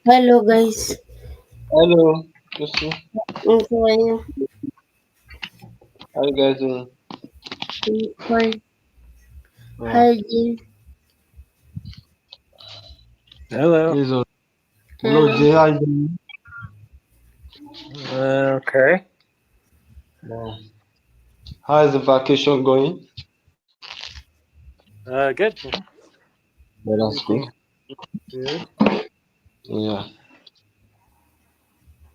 Hello guys. Hello, Lucy. How are you? How you guys doing? Fine. Yeah. Hi Jim. Hello. Please, hello, Hello. Jay. How you doing? Okay. Yeah. How is the vacation going? Good. Yeah, that's good. Everything good. Yeah.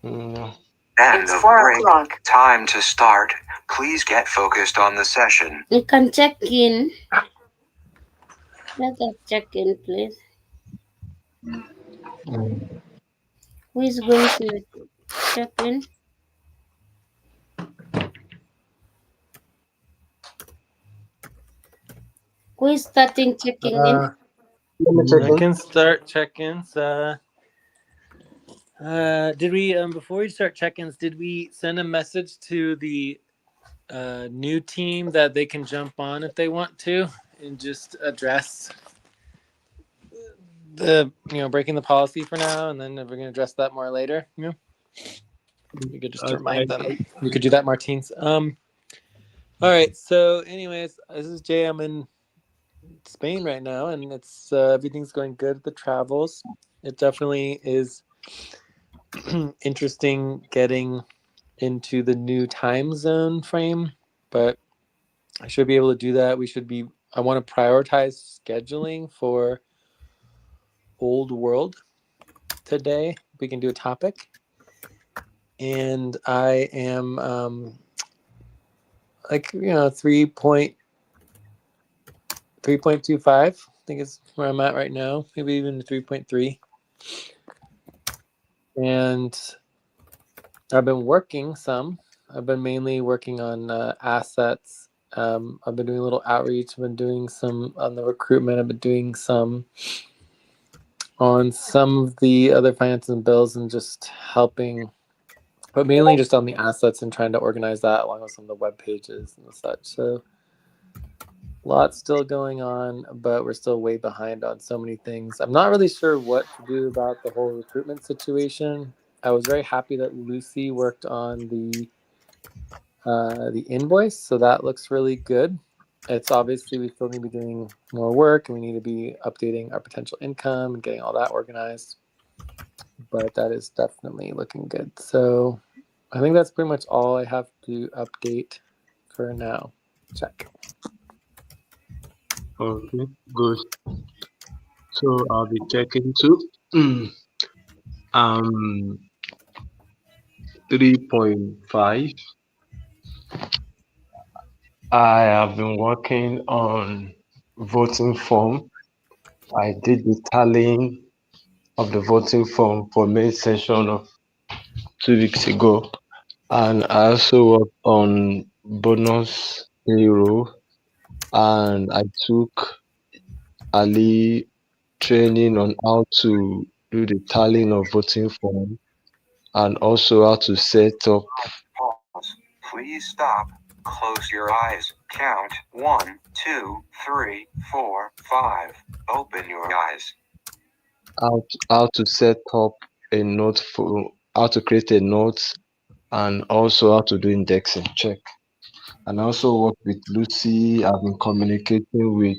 Yeah. End of break. Time to start. Please get focused on the session. You can check in. Let us check in, please. Mm. Who is going to check in? Who is starting checking in? Uh, Let me check I in. can start check-ins. Did we before we start check-ins, did we send a message to the new team that they can jump on if they want to and just address the breaking the policy for now, and then we're gonna address that more later. You could just I, I, remind them. You could do that, Martins. All right. So, anyways, this is Jay. I'm in Spain right now, and it's everything's going good. The travels. It definitely is interesting getting into the new time zone frame, but I should be able to do that. We should be. I want to prioritize scheduling for old world today. We can do a topic, and I am like 3.25. I think is where I'm at right now. Maybe even 3.3. And I've been working some. I've been mainly working on assets. I've been doing a little outreach. I've been doing some on the recruitment. I've been doing some on some of the other finances and bills and just helping, but mainly just on the assets and trying to organize that along with some of the web pages and such. So lots still going on, but we're still way behind on so many things. I'm not really sure what to do about the whole recruitment situation. I was very happy that Lucy worked on the invoice, so that looks really good. It's obviously we still need to be doing more work, and we need to be updating our potential income and getting all that organized. But that is definitely looking good. So I think that's pretty much all I have to update for now. Check. okay, good. So I'll be checking too. Um, 3.5. I have been working on voting form. I did the tallying of the voting form for main session of 2 weeks ago. And I also worked on bonus payroll, and I took early training on how to do the tallying of voting form and also how to set up Pause. Please stop. Close your eyes. Count 1, 2, 3, 4, 5. Open your eyes. how to set up a note for how to create a note and also how to do indexing check. And I also work with Lucy. I've been communicating with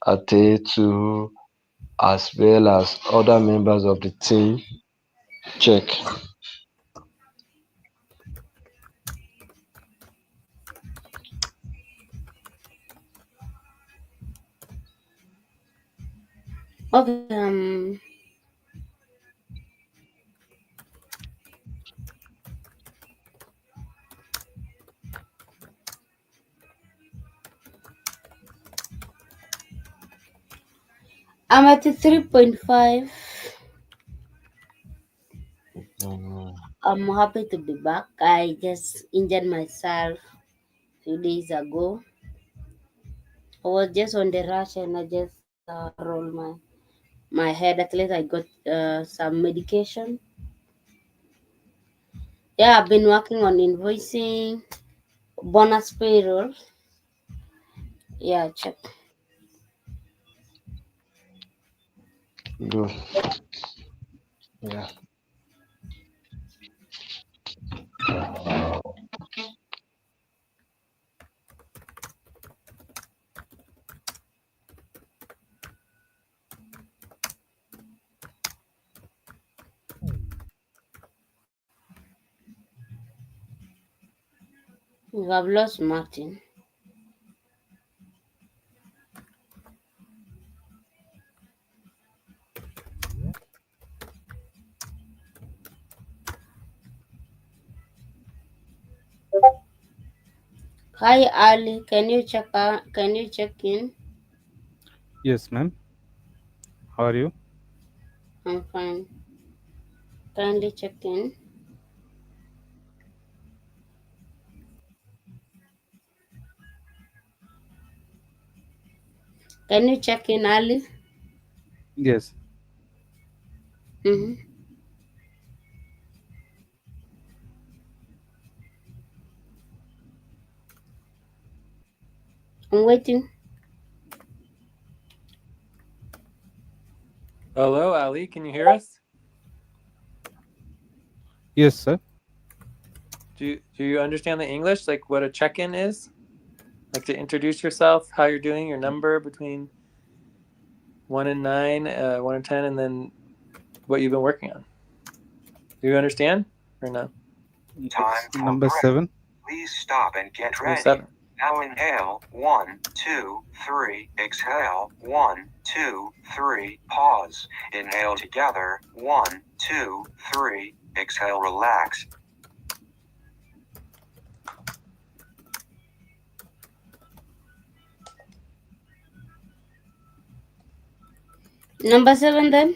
Ate too, as well as other members of the team. Check. Okay. I'm at the 3.5. Mm, I'm happy to be back. I just injured myself a few days ago. I was just on the rush and I just rolled my head. At least I got some medication. Yeah, I've been working on invoicing, bonus payroll. Yeah, check. good. Yeah. You have lost Martin. Hi Ali, can you check in? Yes, ma'am. How are you? I'm fine. Kindly check in. Can you check in Ali? Yes. Mm-hmm. I'm waiting. Hello, Ali. Can you hear us? Yes, sir. Do you understand the English? Like what a check-in is? Like to introduce yourself, how you're doing, your number between 1 and 9, 1 and 10, and then what you've been working on. Do you understand or no? Yes. Time for Number breath. 7. Please stop and get Number ready. 7. Now inhale, 1, 2, 3. Exhale, 1, 2, 3. Pause. Inhale together, 1, 2, 3. Exhale, relax. Number 7 then.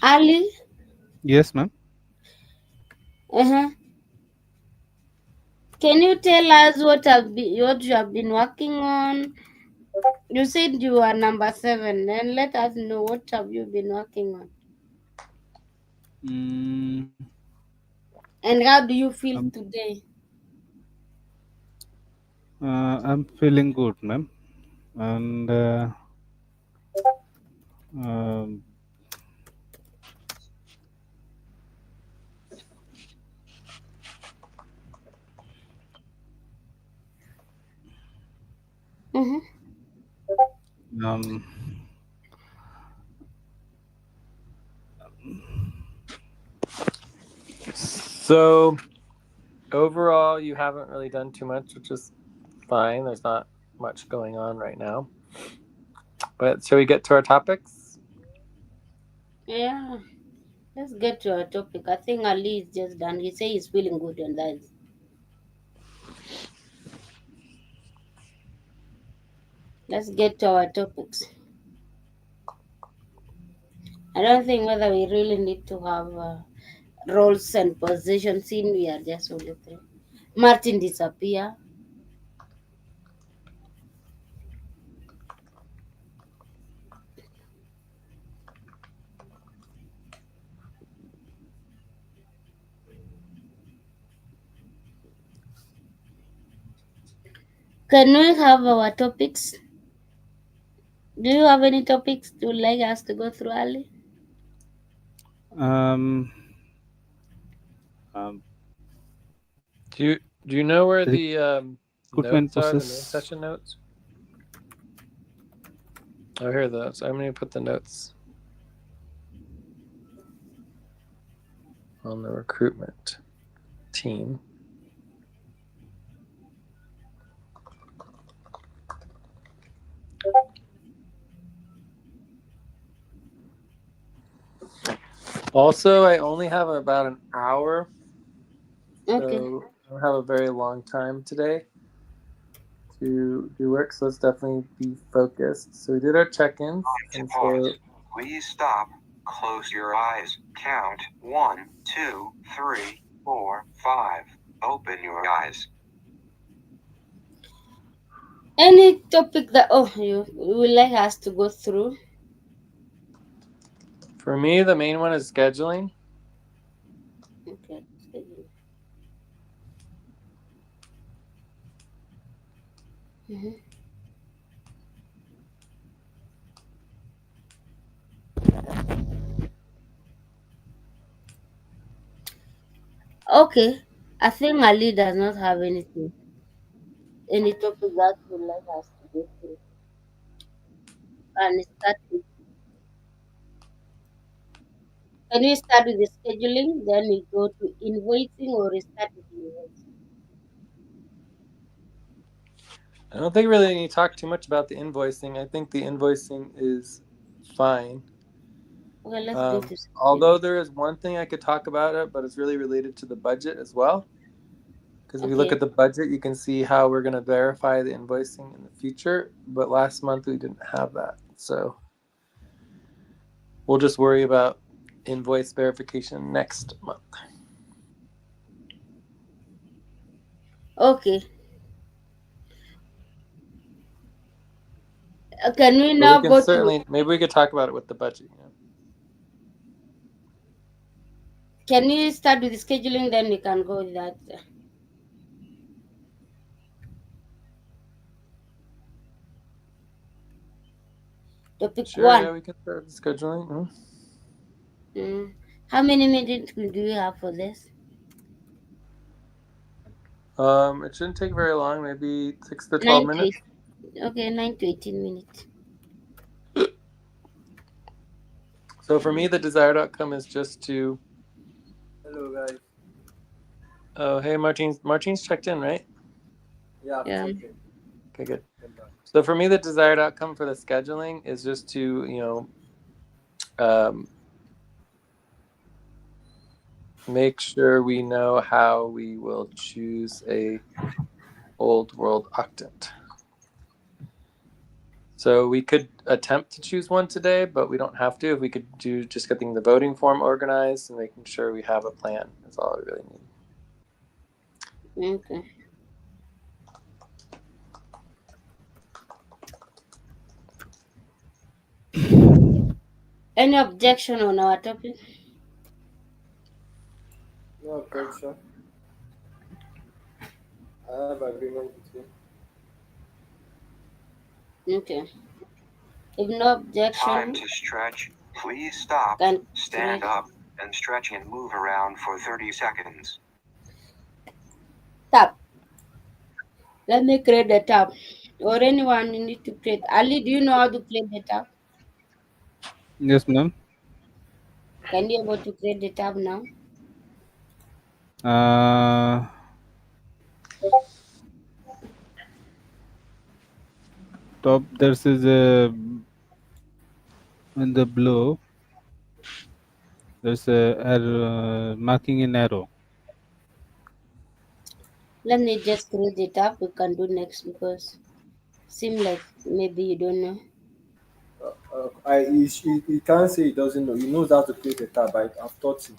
Ali. Yes, ma'am. Uh-huh. Can you tell us what you have been working on? You said you are number 7. Then let us know what have you been working on, Mm, and how do you feel I'm, today? I'm feeling good, ma'am. And um, Mm-hmm. um, So overall, you haven't really done too much, which is fine. There's not much going on right now. But shall we get to our topics? Yeah. Let's get to our topic. I think Ali is just done. He say he's feeling good, and that's. Let's get to our topics. I don't think whether we really need to have roles and positions in. We are just only three. Martin disappear. Can we have our topics? Do you have any topics you like us to go through, Ali? um, um, Do you know where the the recruitment notes are? The main process. session notes. Oh, here are those. I'm going to put the notes on the recruitment team. Also, I only have about an hour, Okay. so I don't have a very long time today to do work. So let's definitely be focused. So we did our check-ins, To and pause. so Please stop. Close your eyes. Count 1, 2, 3, 4, 5. Open your eyes. Any topic that you would like us to go through? for me, the main one is scheduling. Okay. Mhm. Okay, I think Ali does not have any topic that would like us to go through. And start with, can we start with the scheduling, then we go to invoicing, or we start with invoicing? I don't think we really need to talk too much about the invoicing. I think the invoicing is fine. Okay, let's go to Although scheduling. there is one thing I could talk about it, but it's really related to the budget as well. Because if you look Okay, at the budget, you can see how we're going to verify the invoicing in the future. But last month we didn't have that. So we'll just worry about invoice verification next month. okay. Can we But we now can go to, certainly, maybe we could talk about it with the budget. can we start with the scheduling, then we can go with that. Topic Sure, one. yeah, we can start the scheduling. Mm. How many minutes do we have for this? It shouldn't take very long, maybe 6 to 12 9 to 8. minutes. Okay, 9 to 18 minutes. So for me, the desired outcome is just to. Hello, guys. Oh, hey, Martine's checked in, right? Yeah, I've Yeah. checked in. Okay, good. So for me, the desired outcome for the scheduling is just to, um, make sure we know how we will choose a old world octant. So we could attempt to choose one today, but we don't have to. If we could do just getting the voting form organized and making sure we have a plan, that's all we really need. Okay. Any objection on our topic? No objection. I have agreement with you. Okay. If no Time objection, to stretch. Please stop, can stand up, and stretch and move around for 30 seconds. tab. Let me create the tab. Or anyone you need to create. Ali, do you know how to create the tab? Yes, ma'am. Can you able to create the tab now? Uh, top there's is a in the blue. There's a arrow, marking in arrow. Let me just create the tab. We can do next because seem like maybe you don't know. He can't say he doesn't know. He knows how to create a tab. I've taught him.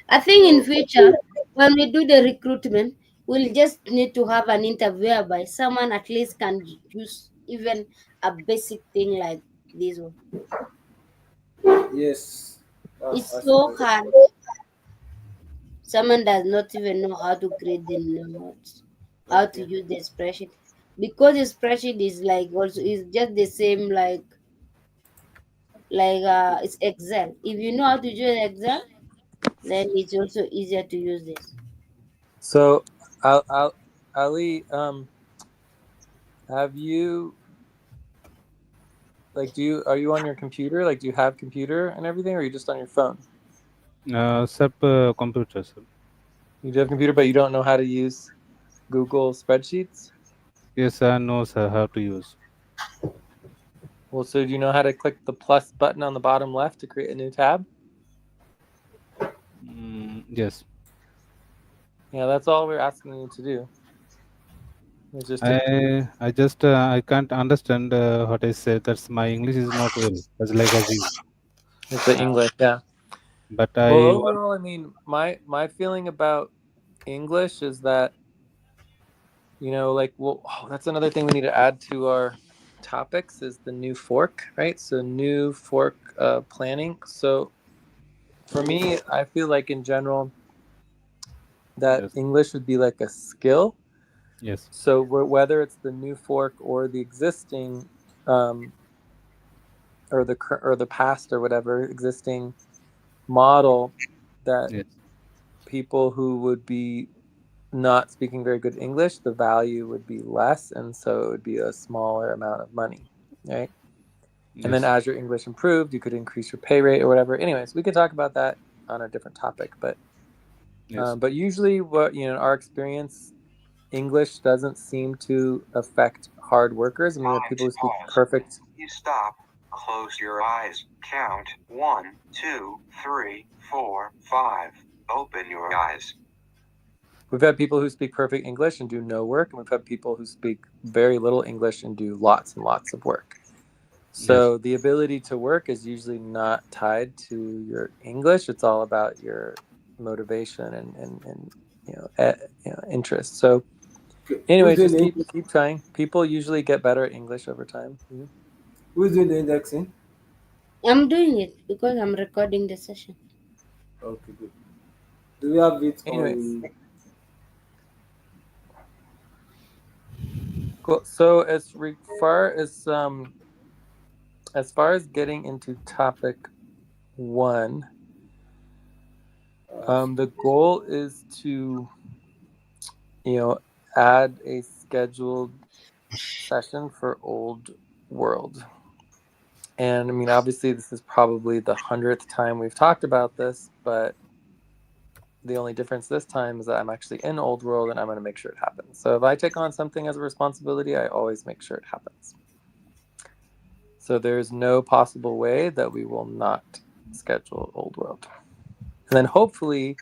I think in So future, when we do the recruitment, we'll just need to have an interview whereby someone at least can use even a basic thing like this one. yes, It's that's so fine. hard. Someone does not even know how to create the notes, how to Okay. use the spreadsheet. Because the spreadsheet is like also is just the same like it's Excel. If you know how to use Excel, then it's also easier to use this. So, Ali, have you like are you on your computer? Like, do you have computer and everything, or are you just on your phone? SAP computer, sir. You do have computer, but you don't know how to use Google spreadsheets. Yes, I know, sir, how to use. Well, so do you know how to click the plus button on the bottom left to create a new tab? Yes. Yeah, that's all we're asking you to do. It's just to I just I can't understand what I said. That's my English is not well as like as you. it's the English, yeah. But Well, I overall, I mean, my feeling about English is that like, well, that's another thing we need to add to our topics is the new fork, right? So new fork planning. So for me, I feel like in general, that Yes. English would be like a skill. Yes. So whether it's the new fork or the existing, um, or the past or whatever existing model, that Yes. people who would be not speaking very good English, the value would be less, and so it would be a smaller amount of money, right? And then Yes. as your English improved, you could increase your pay rate or whatever. Anyways, we could talk about that on a different topic, Yes. but usually, what our experience, English doesn't seem to affect hard workers. I mean, we have Time people to who speak pause. perfect. You stop. Close your eyes. Count 1, 2, 3, 4, 5. Open your eyes. We've had people who speak perfect English and do no work, and we've had people who speak very little English and do lots and lots of work. Yes. So the ability to work is usually not tied to your English. It's all about your motivation and interest. So Okay. Who's anyways, doing just the keep trying. People usually get better at English over time. Who's doing the indexing? I'm doing it because I'm recording the session. Okay, good. Do we have it Anyways, on? cool. So as far as getting into topic one, the goal is to you know add a scheduled session for Old World. And I mean, obviously, this is probably the 100th time we've talked about this, but the only difference this time is that I'm actually in Old World and I'm going to make sure it happens. So if I take on something as a responsibility, I always make sure it happens. So there's no possible way that we will not schedule Old World. And then hopefully,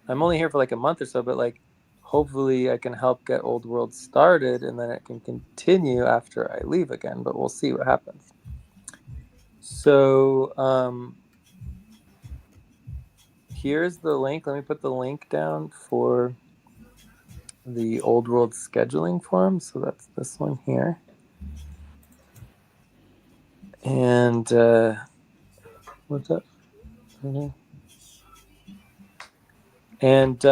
I'm only here for like a month or so, but like hopefully I can help get Old World started and then it can continue after I leave again, but we'll see what happens. So here's the link. Let me put the link down for the Old World scheduling form. So that's this one here. And what's up? Okay. And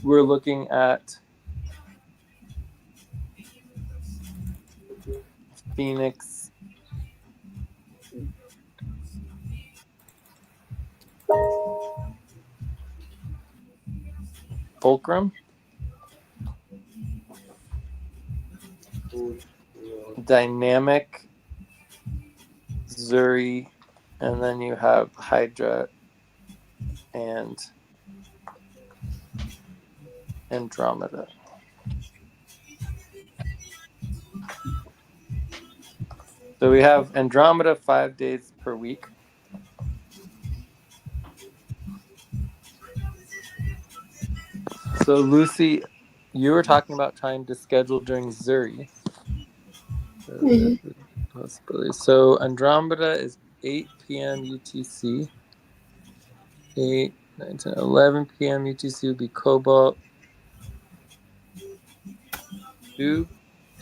we're looking at Phoenix, Fulcrum, Dynamic, Zuri, and then you have Hydra and Andromeda. So we have Andromeda 5 days per week. So Lucy, you were talking about trying to schedule during Zuri. So there's the possibility. So Andromeda is 8 p.m. UTC. 8, 9, 10, 11 p.m. UTC would be Cobalt. 2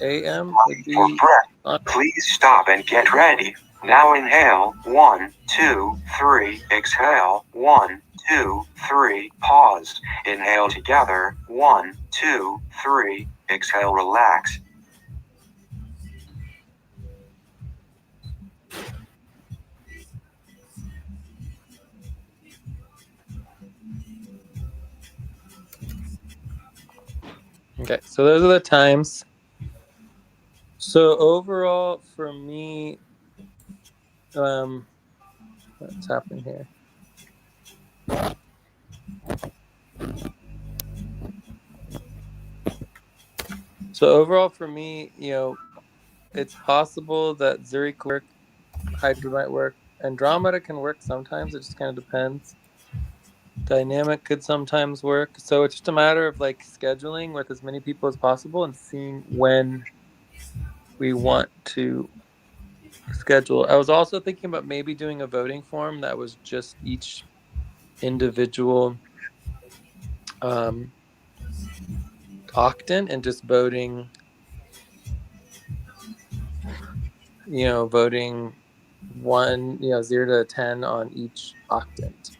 a.m. would For be breath, on. please stop and get ready. Now inhale. 1, 2, 3. Exhale. 1, 2, 3. Pause. Inhale together. 1, 2, 3. Exhale. Relax. Okay, so those are the times. So overall, for me, what's happening here? So overall, for me, it's possible that Zuri could work, Hydra might work, Andromeda can work sometimes. It just kind of depends. Dynamic could sometimes work. So it's just a matter of like scheduling with as many people as possible and seeing when we want to schedule. I was also thinking about maybe doing a voting form that was just each individual um, octant and just voting, voting 0 to 10 on each octant.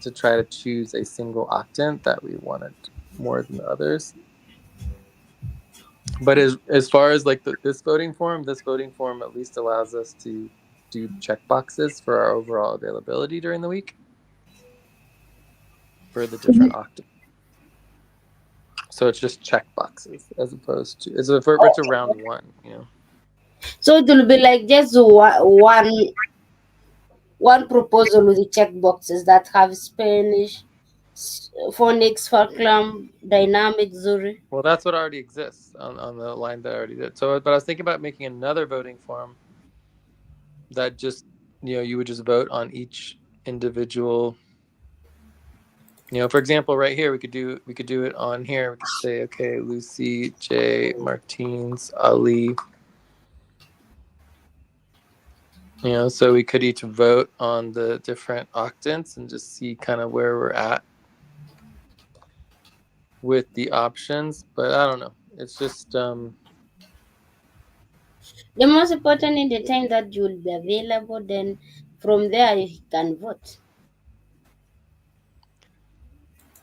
to try to choose a single octant that we wanted more than the others. But as far as like this voting form at least allows us to do check boxes for our overall availability during the week for the different octants. So it's just check boxes as opposed to it's a round one, you know. So it will be like just one proposal with the check boxes that have Spanish, phonics, Falkland, dynamic, Zuri. Well, that's what already exists on the line that I already did. So, but I was thinking about making another voting form that just, you know, you would just vote on each individual. You know, for example, right here we could do it on here. We could say, okay, Lucy, J, Martins, Ali. You know, so we could each vote on the different octants and just see kind of where we're at with the options. But I don't know. It's just The most important in the time that you will be available, then from there you can vote.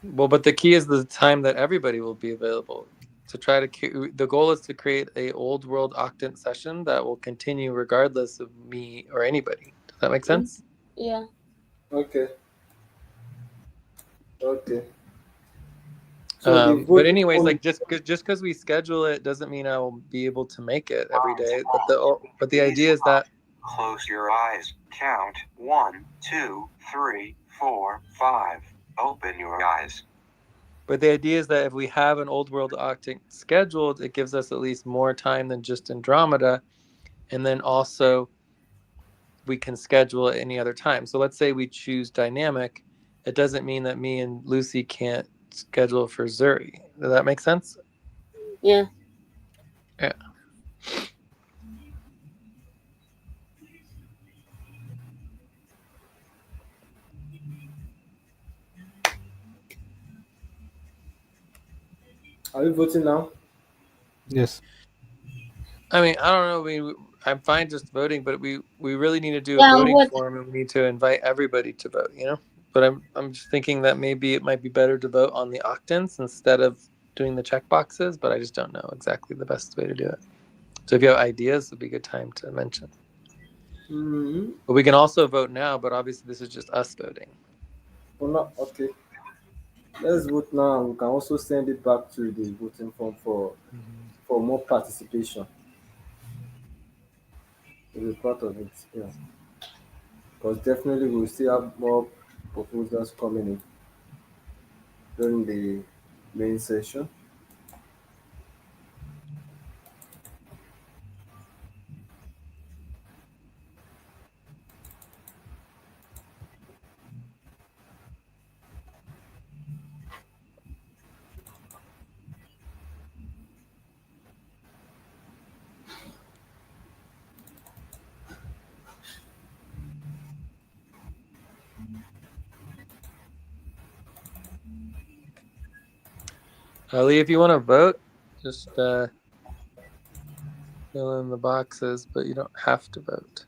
well, but the key is the time that everybody will be available. To try to the goal is to create a old world octant session that will continue regardless of me or anybody. Does that make sense? Yeah. Okay. Okay. So the But voting anyways, form. like just because we schedule it doesn't mean I will be able to make it every day. But the idea is that Close your eyes. Count 1, 2, 3, 4, 5. Open your eyes. But the idea is that if we have an old world octant scheduled, it gives us at least more time than just Andromeda, and then also we can schedule at any other time. So let's say we choose dynamic, it doesn't mean that me and Lucy can't schedule for Zuri. Does that make sense? Yeah. Yeah. Are you voting now? Yes. I mean, I don't know. I mean, I'm fine just voting, but we really need to do a Yeah, I'm voting voting. form, and we need to invite everybody to vote. You know, but I'm just thinking that maybe it might be better to vote on the octants instead of doing the check boxes. But I just don't know exactly the best way to do it. So if you have ideas, it'd be a good time to mention. Mm-hmm. But we can also vote now. But obviously, this is just us voting. For now, okay. Let's vote now. We can also send it back to the voting form for more participation. To be part of it. Yeah. Because definitely we'll still have more proposals coming in during the main session. Ali, if you want to vote, just fill in the boxes, but you don't have to vote.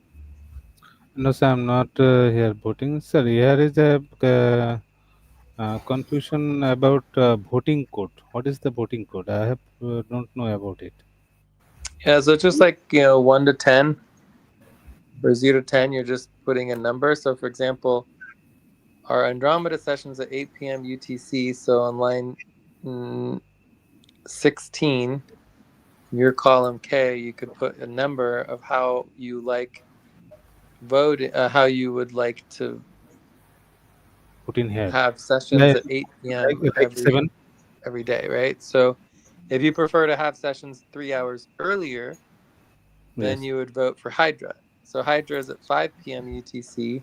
No, sir, I'm not here voting. Sir, here is a confusion about voting code. What is the voting code? I have don't know about it. Yeah, so it's just like 1 to 10 or 0 to 10. You're just putting a number. So, for example, our Andromeda sessions at 8 p.m. UTC. So on line 16, your column K, you could put a number of how you like vote, how you would like to Put in here. have sessions Like, at 8 p.m. like 7. every day, right? So if you prefer to have sessions 3 hours earlier, then Yes. you would vote for Hydra. So Hydra is at 5 p.m. UTC,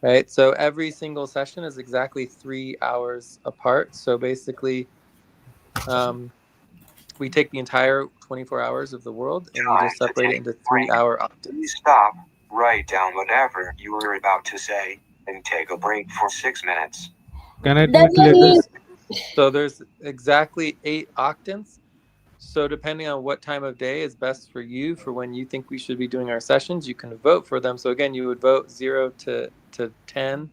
right? So every single session is exactly 3 hours apart. So basically, we take the entire 24 hours of the world and we Time just to separate it take into a break. 3 hour Please octants. stop. Write down whatever you were about to say and take a break for 6 minutes. Can I do Does it that like mean this? So there's exactly 8 octants. So depending on what time of day is best for you for when you think we should be doing our sessions, you can vote for them. So again, you would vote 0 to 10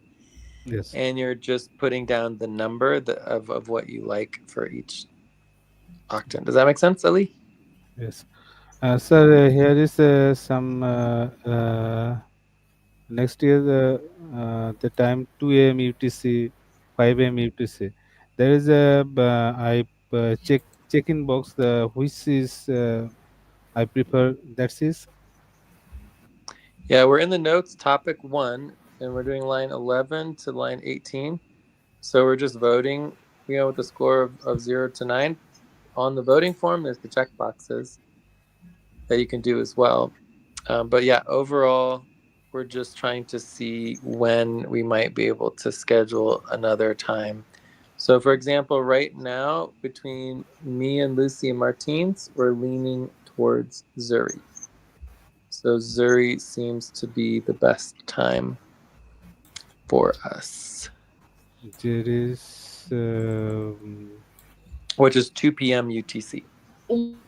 Yes. and you're just putting down the number of what you like for each octant. Does that make sense, Ali? Yes. Sir, here is some next year the time 2 a.m. UTC, 5 a.m. UTC. There is a I check-in box. The which is I prefer. That is Yeah, we're in the notes, topic 1, and we're doing line 11 to line 18. So we're just voting, with a score of 0 to 9. On the voting form, there's the check boxes that you can do as well. But yeah, overall, we're just trying to see when we might be able to schedule another time. So, for example, right now, between me and Lucy and Martins, we're leaning towards Zuri. So, Zuri seems to be the best time for us, there is which is 2 p.m. UTC.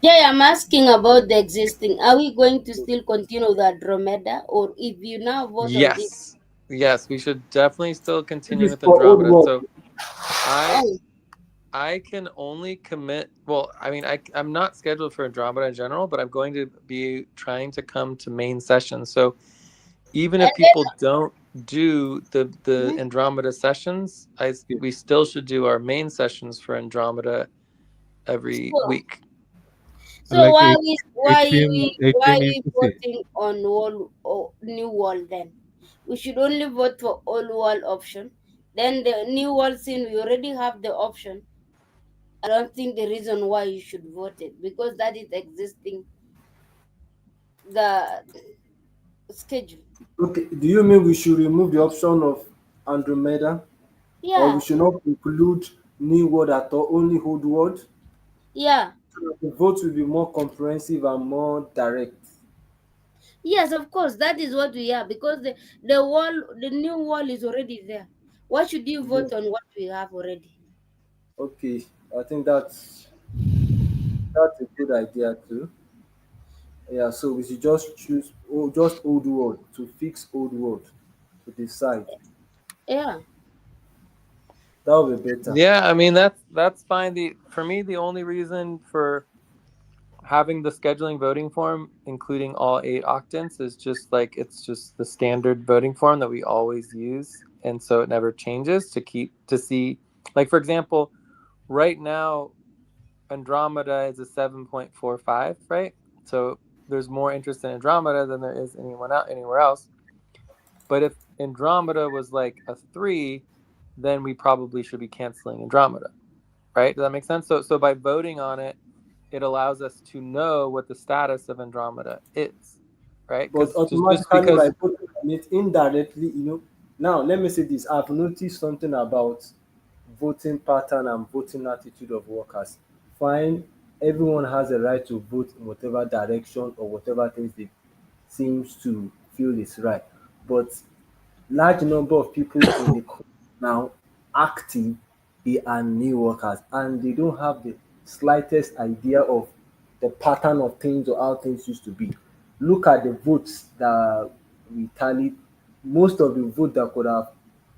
Yeah, I'm asking about the existing. Are we going to still continue the Andromeda, or if you now vote on this? Yes. Yes, we should definitely still This continue is with for old Andromeda. world. So, I Oh, I can only commit. Well, I mean, I'm not scheduled for Andromeda in general, but I'm going to be trying to come to main sessions. So even if and then people don't do the mhm, Andromeda sessions, we still should do our main sessions for Andromeda every so week. so like why 8, we 8 p.m. 8 why p.m. we UTC. voting on wall or new wall then? We should only vote for all wall option. Then the new wall, since we already have the option, I don't think the reason why you should vote it, because that is existing the schedule. Okay, do you mean we should remove the option of Andromeda, or we Yeah, should not include new word at all, only old word? yeah. So that the vote will be more comprehensive and more direct. Yes, of course, that is what we are, because the wall, the new wall is already there. Why should you Yeah. vote on what we have already? Okay, I think that's a good idea too. Yeah, so we should just choose just old word to fix old word to decide. Yeah, That will be better. Yeah, I mean that's fine. The For me, the only reason for having the scheduling voting form, including all 8 octants, is just like it's just the standard voting form that we always use, and so it never changes to see. Like for example, right now Andromeda is a 7.45, right? So there's more interest in Andromeda than there is anywhere else. But if Andromeda was like a 3, then we probably should be canceling Andromeda, right? Does that make sense? So by voting on it, it allows us to know what the status of Andromeda is, right? But Because just automatically by because, voting on it indirectly, now let me say this. I've noticed something about voting pattern and voting attitude of workers. Fine, everyone has a right to vote in whatever direction or whatever things they seems to feel is right. But large number of people in the country now active, they are new workers and they don't have the slightest idea of the pattern of things or how things used to be. Look at the votes that we tallied. Most of the vote that could have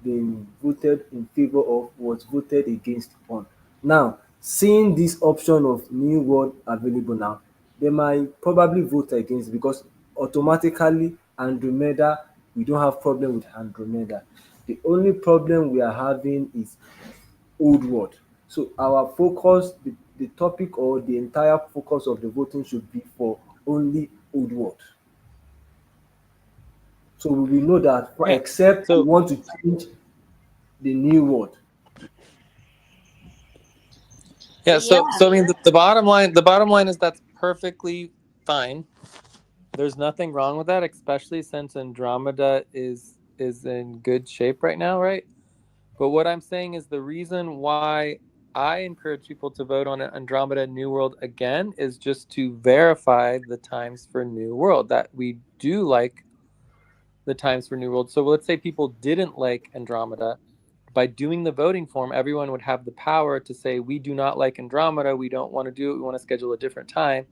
been voted in favor of was voted against one. Now, seeing this option of new word available now, they might probably vote against because automatically Andromeda, we don't have problem with Andromeda. The only problem we are having is old word. So our focus, the topic or the entire focus of the voting should be for only old word. So we will know that yeah. except we So want to change the new word. yeah, yeah, so I mean the bottom line is that's perfectly fine. There's nothing wrong with that, especially since Andromeda is in good shape right now, right? But what I'm saying is the reason why I encourage people to vote on Andromeda New World again is just to verify the times for New World that we do like the times for New World. So let's say people didn't like Andromeda. By doing the voting form, everyone would have the power to say, we do not like Andromeda. We don't want to do it. We want to schedule a different time.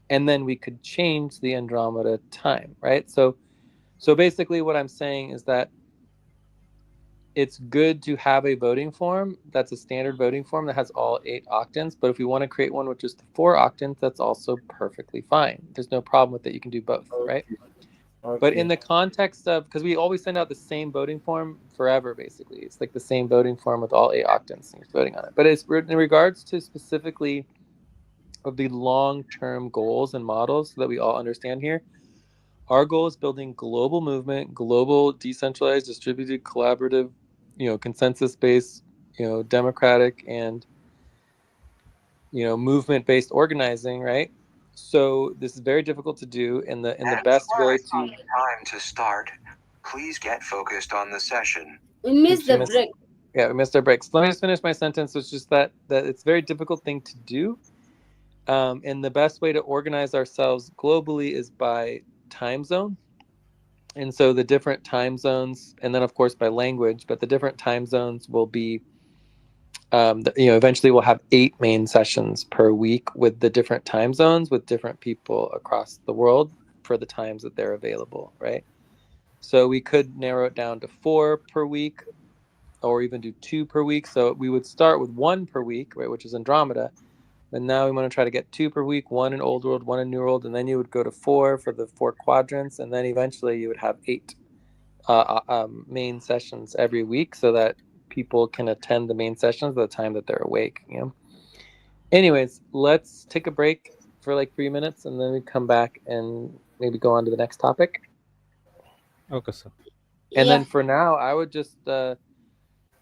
And then we could change the Andromeda time, right? So basically, what I'm saying is that it's good to have a voting form that's a standard voting form that has all 8 octants. But if we want to create one with just the 4 octants, that's also perfectly fine. There's no problem with it. You can do both, right? Okay. But in Okay. the context of, because we always send out the same voting form forever, basically. It's like the same voting form with all 8 octants, and you're voting on it. But it's in regards to specifically of the long-term goals and models so that we all understand here. Our goal is building global movement, global, decentralized, distributed, collaborative, consensus-based, democratic, and movement-based organizing, right? So this is very difficult to do, and the And best before I way tell to you time to start, please get focused on the session. We missed oops, we the missed break. yeah, we missed our breaks. Let me just finish my sentence. It's just that it's a very difficult thing to do. And the best way to organize ourselves globally is by time zone. And so the different time zones, and then of course by language, but the different time zones will be, eventually we'll have 8 main sessions per week with the different time zones with different people across the world for the times that they're available, right? So we could narrow it down to 4 per week, or even do 2 per week. So we would start with 1 per week, right, which is Andromeda. And now we want to try to get 2 per week, one in Old World, one in New World, and then you would go to 4 for the 4 quadrants, and then eventually you would have 8 main sessions every week, so that people can attend the main sessions at the time that they're awake. Anyways, let's take a break for like 3 minutes, and then we come back and maybe go on to the next topic. Okay, sir. And then Yeah. for now, I would just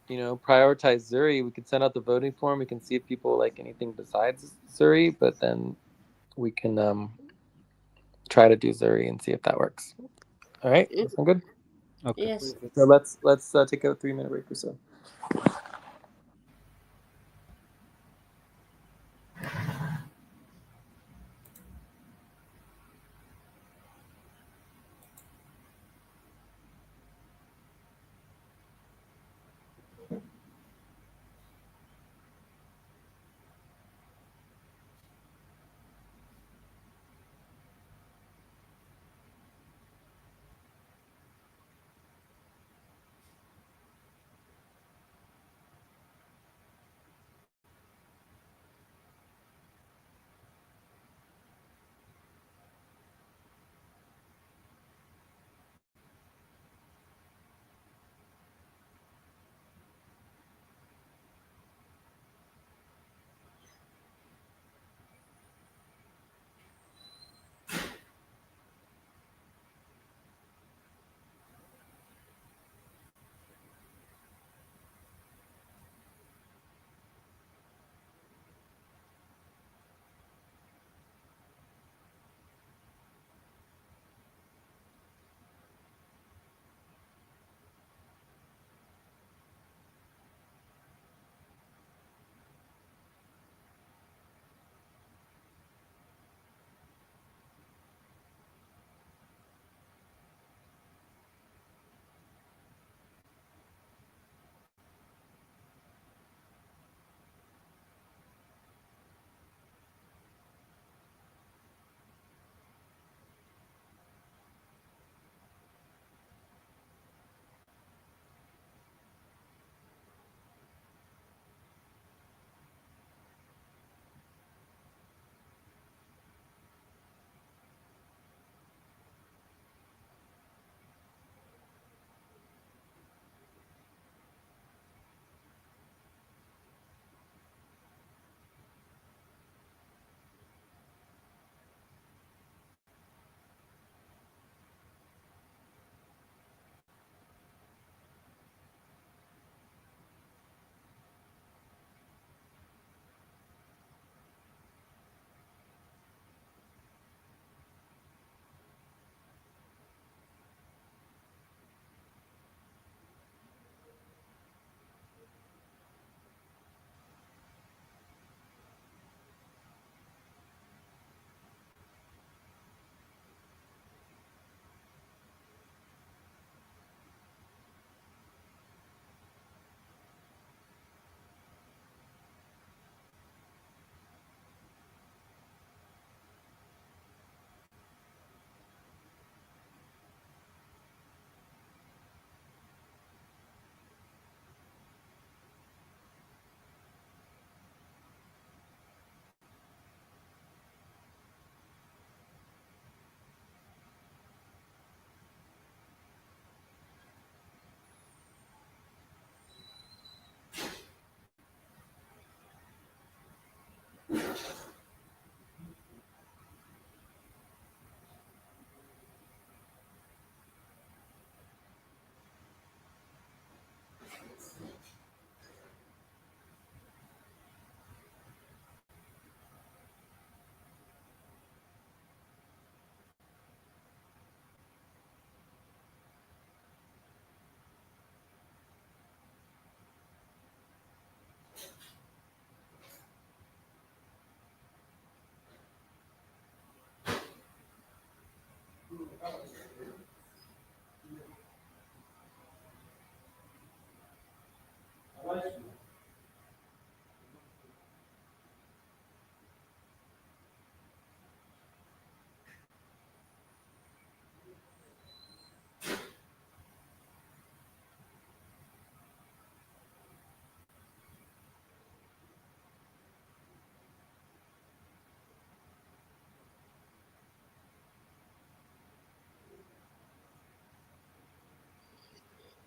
prioritize Zuri. We could send out the voting form. We can see if people like anything besides Zuri, but then we can try to do Zuri and see if that works. All right, that sound good? Okay. Yes. So let's take a 3 minute break or so.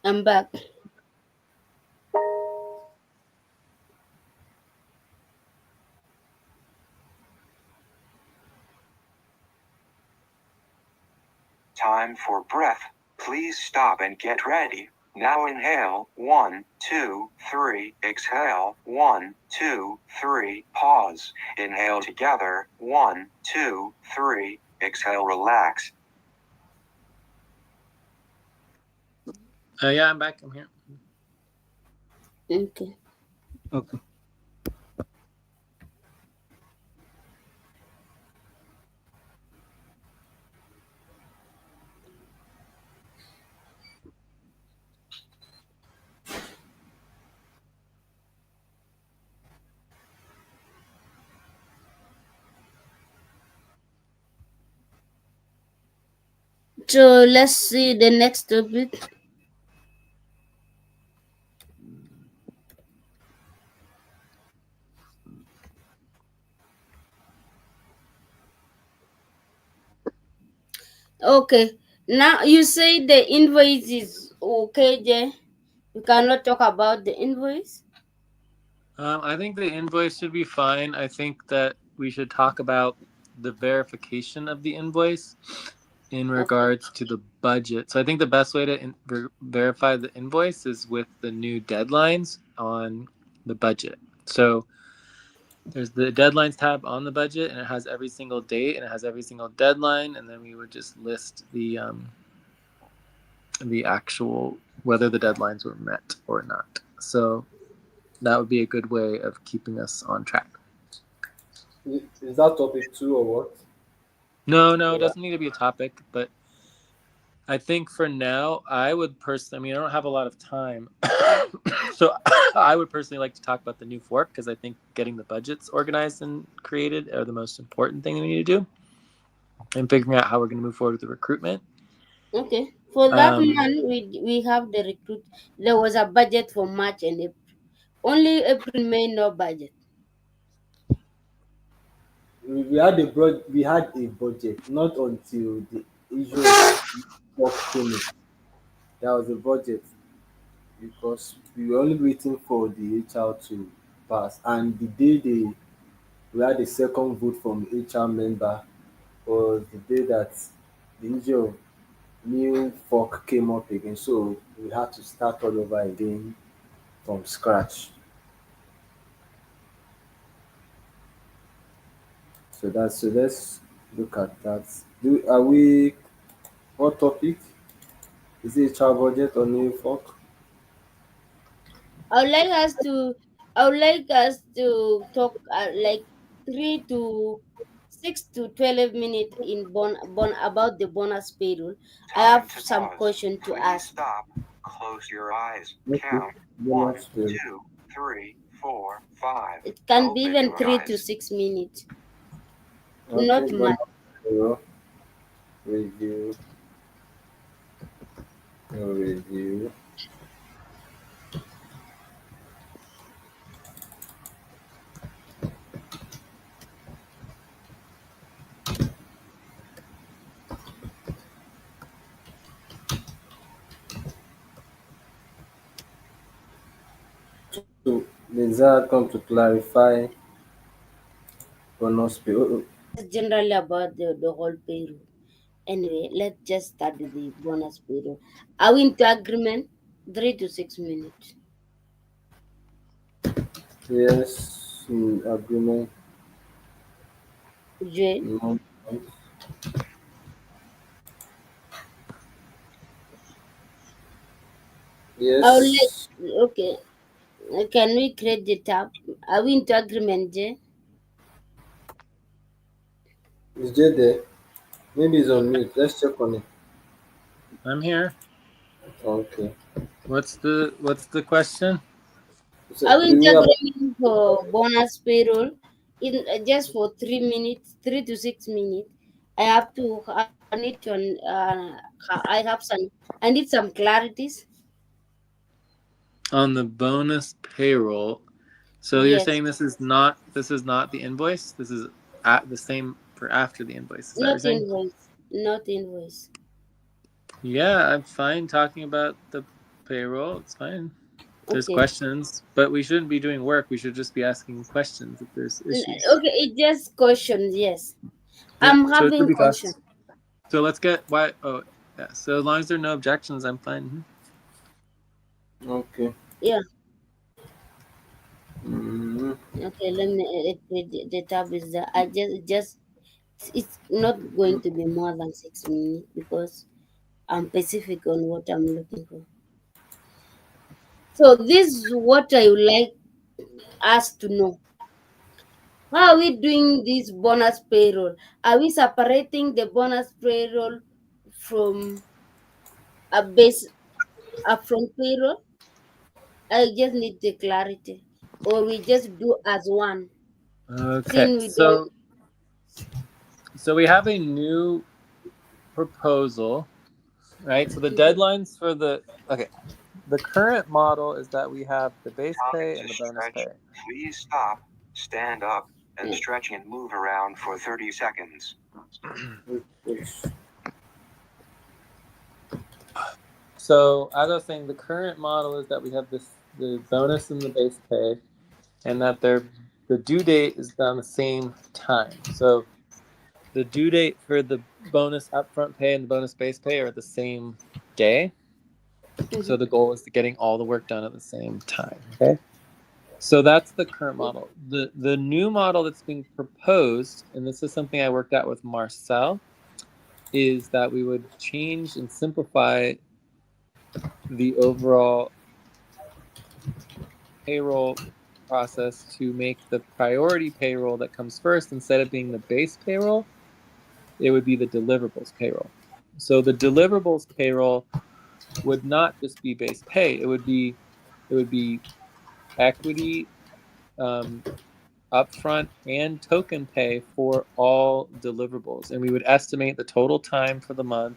I'm back. Time for breath. Please stop and get ready. Now inhale, 1, 2, 3, exhale, 1, 2, 3, pause. Inhale together, 1, 2, 3, exhale, relax. Yeah, I'm back. I'm here. Okay. Okay. So let's see the next topic. Okay. Now you say the invoice is okay, Jay. You cannot talk about the invoice. I think the invoice should be fine. I think that we should talk about the verification of the invoice in Okay. regards to the budget. So I think the best way to verify the invoice is with the new deadlines on the budget. So there's the deadlines tab on the budget, and it has every single date and it has every single deadline, and then we would just list the actual whether the deadlines were met or not. So that would be a good way of keeping us on track. Is that topic two or what? No, it Yeah. doesn't need to be a topic, but I think for now, I would personally, I mean, I don't have a lot of time. So I would personally like to talk about the new fork because I think getting the budgets organized and created are the most important thing we need to do and figuring out how we're going to move forward with the recruitment. Okay. For that Um, month, we have the recruit. There was a budget for March and April. Only April, May, no budget. We had a budget not until the issue of work came in. There was a budget because we were only waiting for the HR to pass, and the day we had a second vote from HR member was the day that the issue of new fork came up again. So we had to start all over again from scratch. So let's look at that. Do are we what topic? Is it HR budget or new fork? I would like us to. I would like us to talk like 3 to 6 to 12 minutes in about the bonus payroll. I Time have to some pause. question to Please ask. stop. Close your eyes. Okay. Count. Bonus 1, bill. 2, 3, 4, 5. It can be Open even your three to eyes. six minutes, Okay, not much. bonus bill. Review. Review. So the desired come to clarify bonus pay. That's generally about the whole payroll. Anyway, let's just start with the bonus payroll. Are we into agreement? 3 to 6 minutes. Yes, agreement. Jay, No. I would like. Yes. Okay, can we create the tab? Are we into agreement, Jay? Is J there? Maybe it's on mute. Let's check on it. I'm here. Okay. What's the question? So I will do we take have remaining for bonus payroll in just for 3 minutes, 3 to 6 minutes. I need to. I have some. I need some clarities. On the bonus payroll. So you're Yes, saying this is not the invoice. This is at the same for after the invoice. Is that what you're not saying? invoice, not invoice. Yeah, I'm fine talking about the payroll. It's fine. There's Okay. questions, but we shouldn't be doing work. We should just be asking questions if there's issues. Okay, it just questions. Yes, Yeah, I'm so it should having be question. fast. So let's get why. Oh, yeah. So as long as there are no objections, I'm fine. okay? Yeah. Mm, Okay. Let me. The tab is there. I just it's not going to be more than 6 minutes because I'm specific on what I'm looking for. So this is what I would like us to know. How are we doing this bonus payroll? Are we separating the bonus payroll from a base upfront payroll? I just need the clarity. Or we just do as one. Okay, Since we don't. so we have a new proposal, right? So the Mhm. deadlines for the current model is that we have the base Time pay to and the bonus stretch. pay. Please stop, stand up, and Yeah. stretch and move around for 30 seconds. yes. So as I was saying, the current model is that we have the bonus and the base pay, and that the due date is on the same time. So the due date for the bonus upfront pay and the bonus base pay are the same day. So Mhm. the goal is to getting all the work done at the same time. Okay. So that's the current model. The new model that's being proposed, and this is something I worked out with Marcel, is that we would change and simplify the overall payroll process to make the priority payroll that comes first, instead of being the base payroll, it would be the deliverables payroll. So the deliverables payroll would not just be base pay; it would be equity, um, upfront, and token pay for all deliverables, and we would estimate the total time for the month.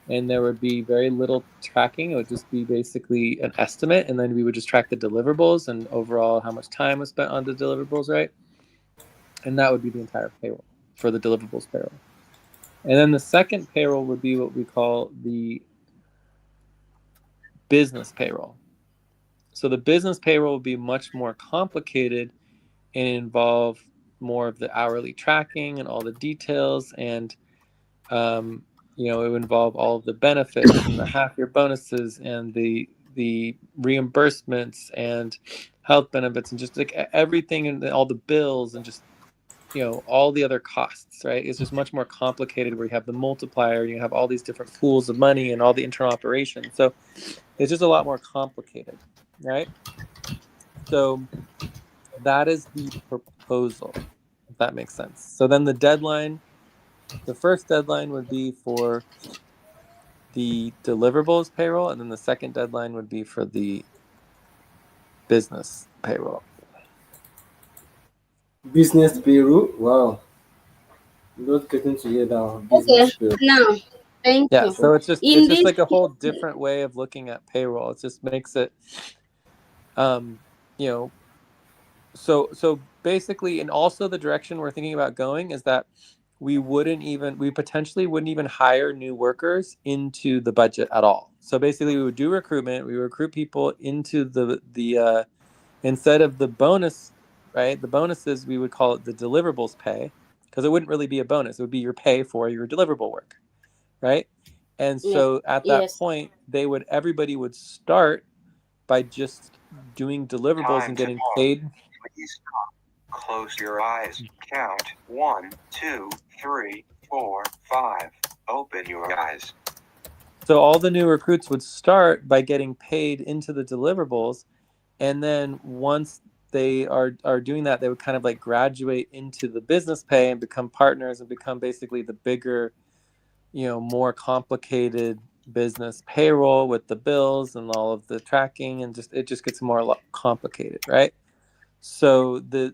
And there would be very little tracking. It would just be basically an estimate, and then we would just track the deliverables and overall how much time was spent on the deliverables, right? And that would be the entire payroll for the deliverables payroll. And then the second payroll would be what we call the business payroll. So the business payroll would be much more complicated and involve more of the hourly tracking and all the details, and um, it would involve all of the benefits and the half year bonuses and the reimbursements and health benefits and just like everything and all the bills and just all the other costs, right? It's just much more complicated, where you have the multiplier, you have all these different pools of money and all the internal operations. So it's just a lot more complicated, right? So that is the proposal, if that makes sense. So then the first deadline would be for the deliverables payroll, and then the second deadline would be for the business payroll. Business payroll. Wow, I'm just getting to hear that one. Okay. Business payroll. Now, thank Yeah, you. so it's In just this, like a whole different way of looking at payroll. It just makes it um you know so basically, and also the direction we're thinking about going is that we potentially wouldn't even hire new workers into the budget at all. So basically we would do recruitment, we recruit people into the instead of the bonus, right? The bonuses, we would call it the deliverables pay, because it wouldn't really be a bonus, it would be your pay for your deliverable work, right? And yeah, so at that yes. point, everybody would start by just doing deliverables Time and to getting pause. paid. Please close your eyes. Count 1, 2, 3, 4, 5. Open your eyes. So all the new recruits would start by getting paid into the deliverables, and then once they are doing that, they would kind of like graduate into the business pay and become partners and become basically the bigger more complicated business payroll with the bills and all of the tracking, and it just gets more complicated, right? So the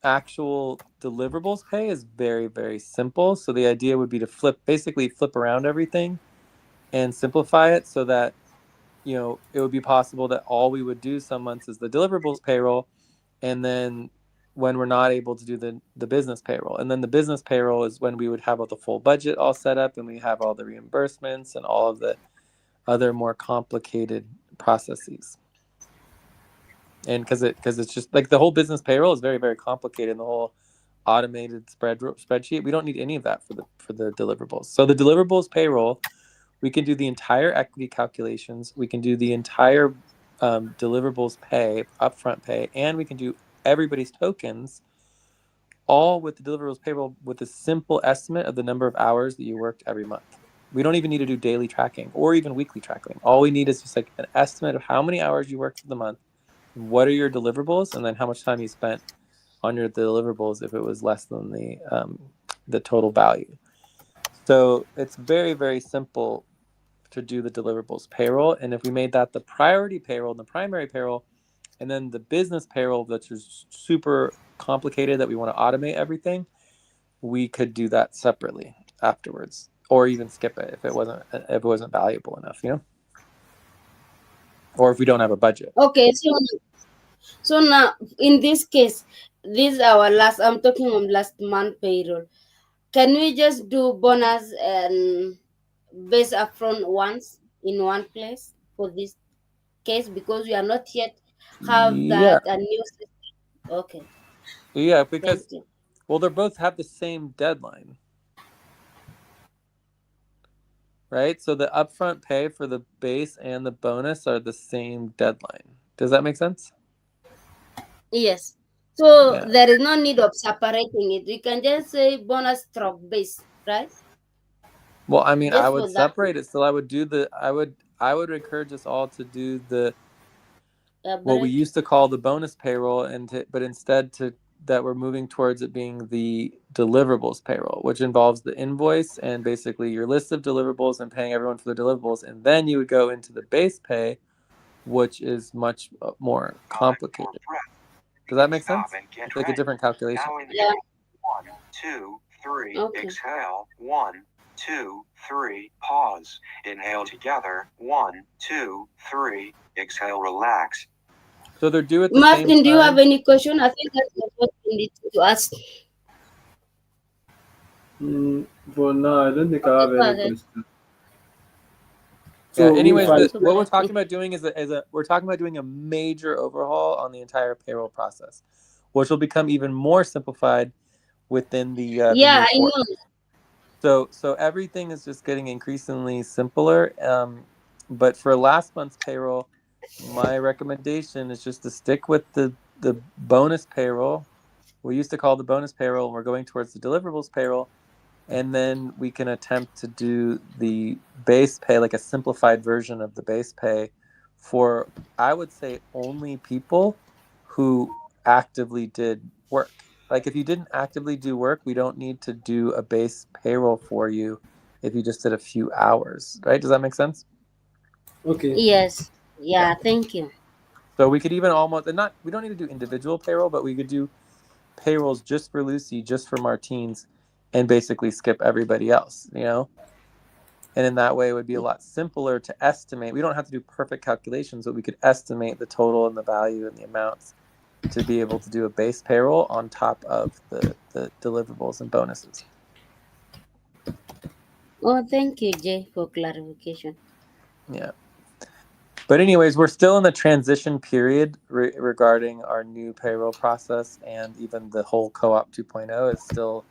actual deliverables pay is very, very simple. So the idea would be to basically flip around everything and simplify it so that it would be possible that all we would do some months is the deliverables payroll, and then when we're not able to do the business payroll, and then the business payroll is when we would have all the full budget all set up and we have all the reimbursements and all of the other more complicated processes. And because it's just like the whole business payroll is very, very complicated, and the whole automated spreadsheet, we don't need any of that for the deliverables. So the deliverables payroll, we can do the entire equity calculations, we can do the entire deliverables pay, upfront pay, and we can do everybody's tokens, all with the deliverables payroll with a simple estimate of the number of hours that you worked every month. We don't even need to do daily tracking or even weekly tracking. All we need is just like an estimate of how many hours you worked for the month, what are your deliverables, and then how much time you spent on your deliverables if it was less than the total value. So it's very, very simple to do the deliverables payroll. And if we made that the priority payroll and the primary payroll, and then the business payroll, which is super complicated that we want to automate everything, we could do that separately afterwards, or even skip it if it wasn't valuable enough, or if we don't have a budget. Okay, so now in this case, this is our last. I'm talking on last month payroll. Can we just do bonus and base upfront once in one place for this case, because we are not yet have Yeah, that a new system? Okay, yeah, thank because you. well, they both have the same deadline, right? So the upfront pay for the base and the bonus are the same deadline. Does that make sense? Yes. So Yeah. there is no need of separating it. We can just say bonus stroke base, right? Well, I mean, I Just would for that separate it. So I would encourage us all to do what we break. used to call the bonus payroll, but instead to that we're moving towards it being the deliverables payroll, which involves the invoice and basically your list of deliverables and paying everyone for the deliverables, and then you would go into the base pay, which is much more Collect for complicated. breath. Does that make Stop sense? and get It's like a ready. different calculation. Now Yeah. inhale. 1, 2, 3. Okay. Exhale. 1, 2, 3. Pause. Inhale together. 1, 2, 3. Exhale. Relax. So they're due at the same Martin, do you have time. any question? I think that's what we need to ask. For now, I don't think I Okay, have go any ahead. question. Yeah. So if Anyways, Yeah, I so what we're bless talking me. about doing we're talking about doing a major overhaul on the entire payroll process, which will become even more simplified within the Yeah, new I portal. know. So everything is just getting increasingly simpler. But for last month's payroll, my recommendation is just to stick with the bonus payroll. We used to call the bonus payroll, and we're going towards the deliverables payroll, and then we can attempt to do the base pay, like a simplified version of the base pay for, I would say, only people who actively did work. Like if you didn't actively do work, we don't need to do a base payroll for you if you just did a few hours, right? Does that make sense? okay, Yes. Yeah. Yeah, thank you. So we could even almost, and not, we don't need to do individual payroll, but we could do payrolls just for Lucy, just for Martine's, and basically skip everybody else. And in that way, it would be a lot simpler to estimate. We don't have to do perfect calculations, but we could estimate the total and the value and the amounts to be able to do a base payroll on top of the deliverables and bonuses. Oh, thank you, Jay, for clarification. Yeah. But anyways, we're still in the transition period regarding our new payroll process, and even the whole co-op 2.0 is still.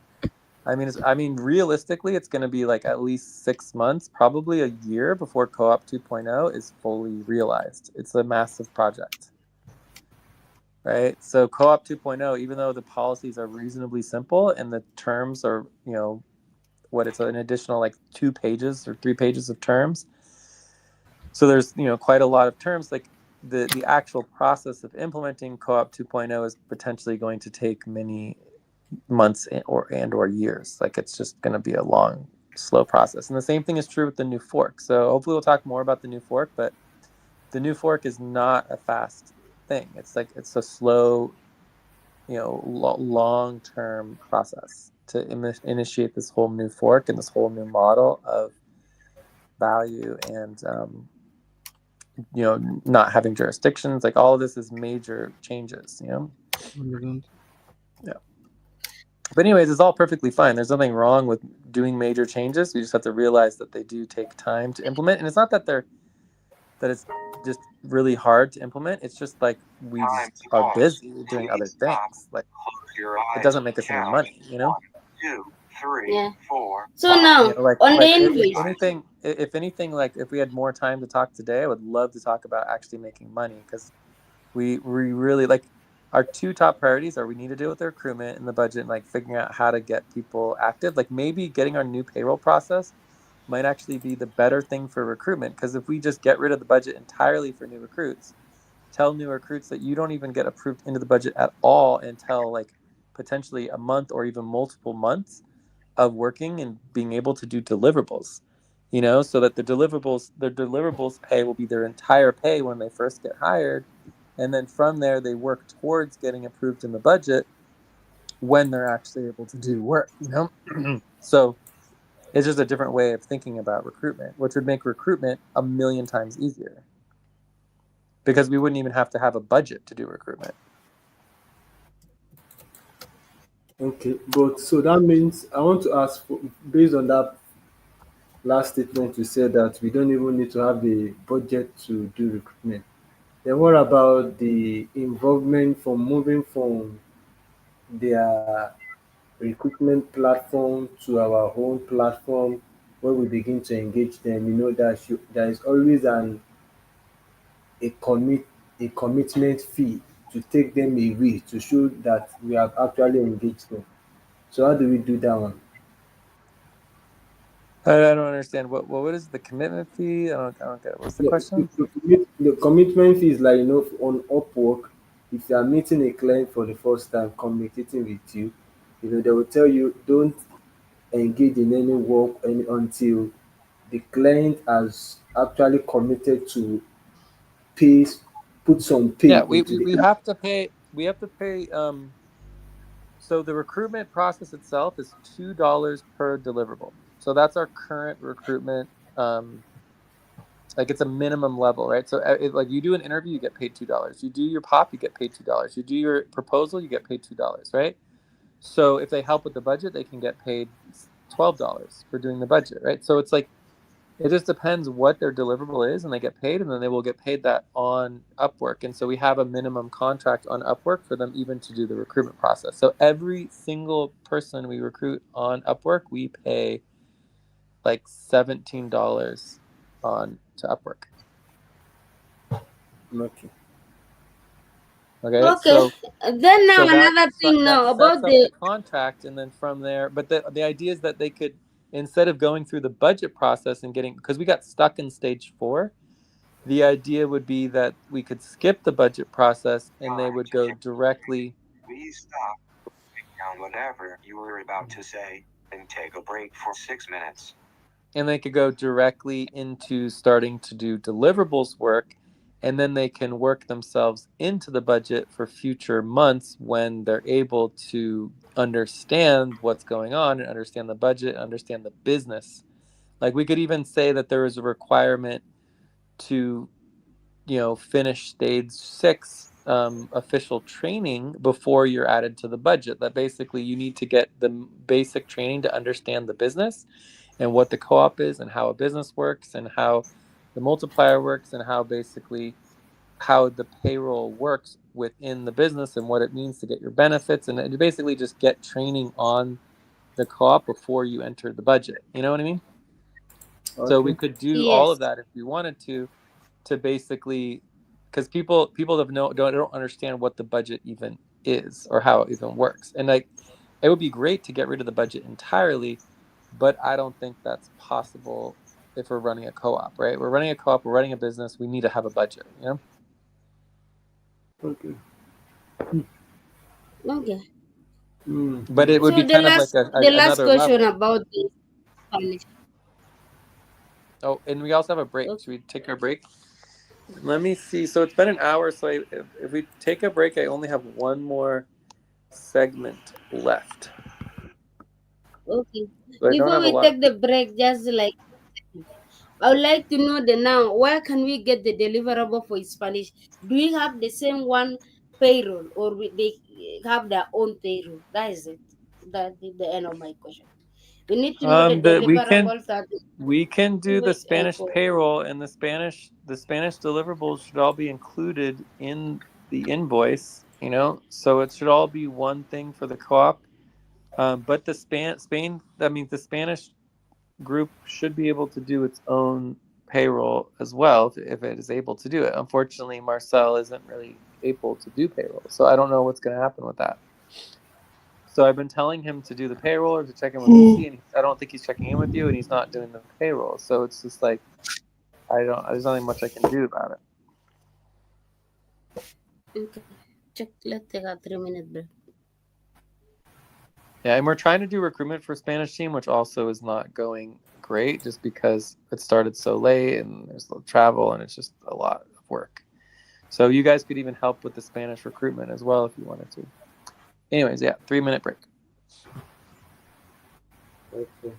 I mean, realistically, it's going to be like at least 6 months, probably a year before Co-op 2.0 is fully realized. It's a massive project, right? So Co-op 2.0, even though the policies are reasonably simple and the terms are, what it's an additional like 2 pages or 3 pages of terms. So there's, quite a lot of terms. Like the actual process of implementing Co-op 2.0 is potentially going to take many months or years. Like it's just going to be a long slow process. And the same thing is true with the new fork. So hopefully we'll talk more about the new fork, but the new fork is not a fast thing. It's like it's a slow, long-term process to initiate this whole new fork and this whole new model of value and not having jurisdictions. Like all of this is major changes. Yeah. But anyways, it's all perfectly fine. There's nothing wrong with doing major changes. We just have to realize that they do take time to implement, and it's not that it's just really hard to implement. It's just like we Time just to are pause. busy doing other Please stop. things. Like Close your it eyes. doesn't make us any Count. money, you know? 1, 2, 3, Yeah. 4, So 5. now on the Like if invoice, anything, like if we had more time to talk today, I would love to talk about actually making money because we really like our two top priorities are we need to deal with the recruitment and the budget and like figuring out how to get people active. Like maybe getting our new payroll process might actually be the better thing for recruitment because if we just get rid of the budget entirely for new recruits, tell new recruits that you don't even get approved into the budget at all until like potentially a month or even multiple months of working and being able to do deliverables, so that their deliverables pay will be their entire pay when they first get hired. And then from there, they work towards getting approved in the budget when they're actually able to do work. So it's just a different way of thinking about recruitment, which would make recruitment a million times easier because we wouldn't even have to have a budget to do recruitment. Okay, but so that means I want to ask, based on that last statement you said that we don't even need to have a budget to do recruitment. Then what about the involvement from moving from their recruitment platform to our own platform where we begin to engage them? There is always a commit a commitment fee to take them away to show that we have actually engaged them. So how do we do that one? I don't understand what is the commitment fee? I don't get it. What's the Yeah, question? the commitment fee is like, on Upwork, if you are meeting a client for the first time communicating with you, they will tell you don't engage in any work until the client has actually committed to pay, put some Yeah, pay we, into we, the. we have to pay. We have to pay. So the recruitment process itself is $2 per deliverable. So that's our current recruitment. Like it's a minimum level, right? So like you do an interview, you get paid $2. You do your pop, you get paid $2. You do your proposal, you get paid $2, right? So if they help with the budget, they can get paid $12 for doing the budget, right? So it's like it just depends what their deliverable is, and they get paid, and then they will get paid that on Upwork. And so we have a minimum contract on Upwork for them even to do the recruitment process. So every single person we recruit on Upwork, we pay like $17 on to Upwork. Okay. Okay, okay. Then now so that another thing that now sets about up the the contract, and then from there, but the idea is that they could, instead of going through the budget process and getting, because we got stuck in stage 4, the idea would be that we could skip the budget process and they Time would to go count. directly, Please stop. Count whatever you were about to say and take a break for 6 minutes. into starting to do deliverables work, and then they can work themselves into the budget for future months when they're able to understand what's going on and understand the budget, understand the business. Like we could even say that there is a requirement to finish stage 6 official training before you're added to the budget. That basically you need to get the basic training to understand the business and what the co-op is and how a business works and how the multiplier works and how basically how the payroll works within the business and what it means to get your benefits, and to basically just get training on the co-op before you enter the budget. You know what I mean? So we Okay. could do all of yes. that if we wanted to basically, because people have don't understand what the budget even is or how it even works, and like it would be great to get rid of the budget entirely, but I don't think that's possible if we're running a co-op, right? We're running a co-op, we're running a business, we need to have a budget. Okay. Okay. Mm, But it would So be the kind of like last the last another question level. about this. Spanish. Oh, and we also have a break. Okay. Should we take our break? Let me see. So it's been an hour. So if we take a break, I only have one more segment left. Okay. So I don't Before have a we lot of take the people. break, just like I would like to know the now where can we get the deliverable for Spanish? Do we have the same one payroll or they have their own payroll? That is it. That is the end of my question. We need to know the That deliverables that we can do the Spanish for. payroll, and the Spanish deliverables should all be included in the invoice. So it should all be one thing for the co-op. But the Spanish group should be able to do its own payroll as well if it is able to do it. Unfortunately, Marcel isn't really able to do payroll, so I don't know what's going to happen with that. So I've been telling him to do the payroll or to check in with Lucy, and I don't think he's checking in with you, and he's not doing the payroll. So it's just like I don't. There's nothing much I can do about it. Okay. Check. Let's take a 3 minute break. Yeah, and we're trying to do recruitment for Spanish team, which also is not going great, just because it started so late and there's travel, and it's just a lot of work. So you guys could even help with the Spanish recruitment as well if you wanted to. Anyways, yeah, 3 minute break. Okay.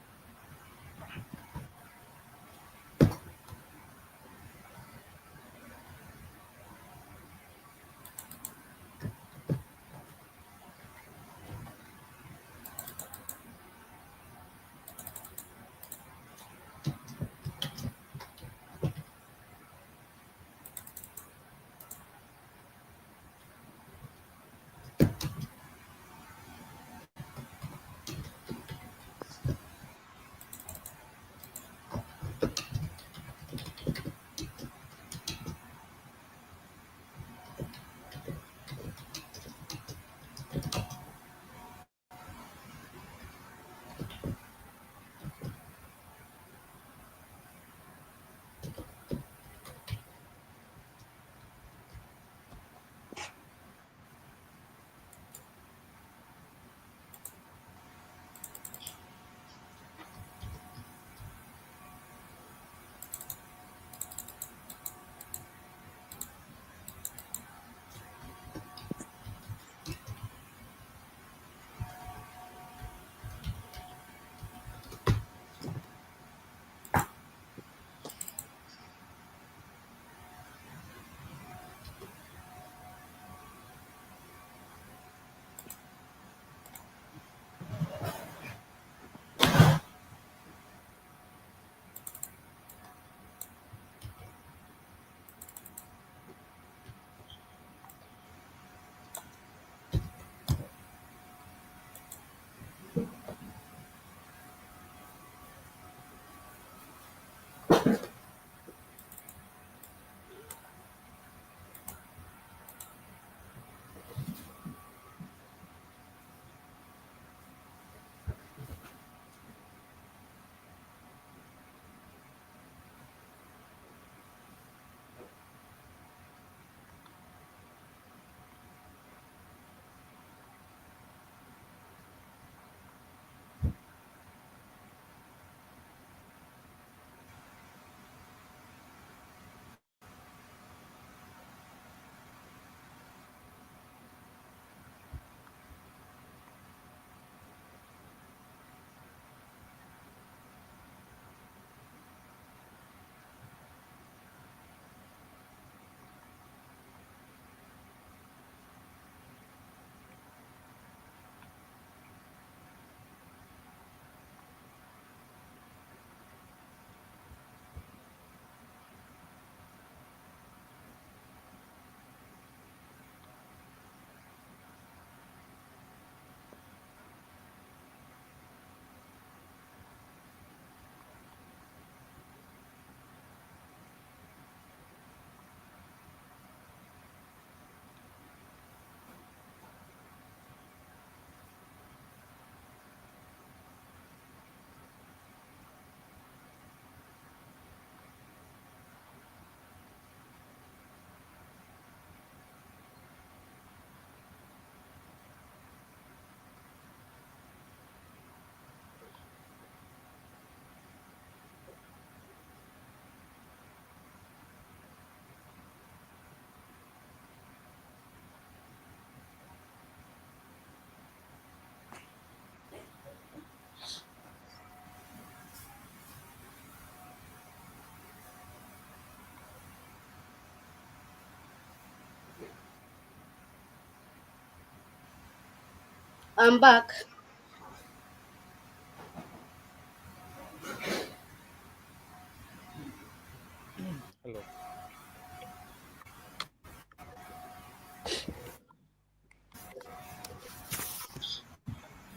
I'm back.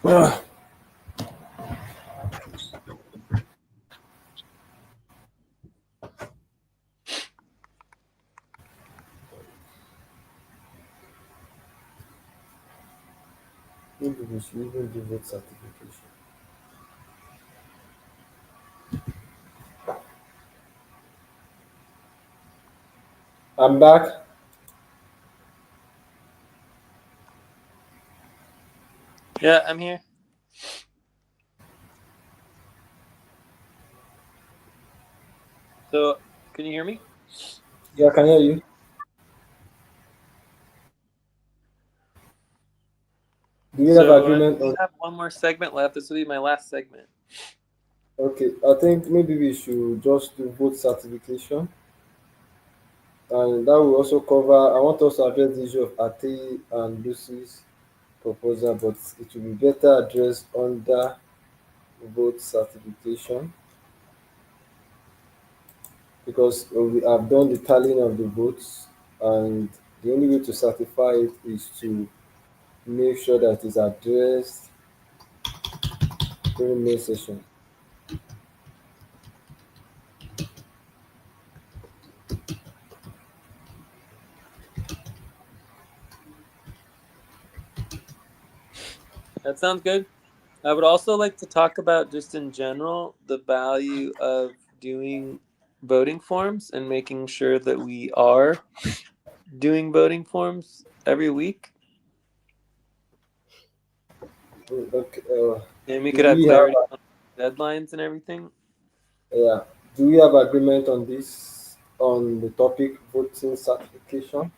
Hello. Maybe we should even do vote certification. I'm back. Yeah, I'm here. So, can you hear me? Yeah, I can hear you. Do we have So, agreement we on? have one more segment left. This will be my last segment. Okay, I think maybe we should just do vote certification, and that will also cover. I want us to address the issue of Ate and Lucy's proposal, but it will be better addressed under vote certification because we have done the tallying of the votes, and the only way to certify it is to make sure that it is addressed during main session. That sounds good. I would also like to talk about, just in general, the value of doing voting forms and making sure that we are doing voting forms every week. Okay, And we do could have we have clarity on deadlines and everything. yeah? Do we have agreement on this on the topic voting certification?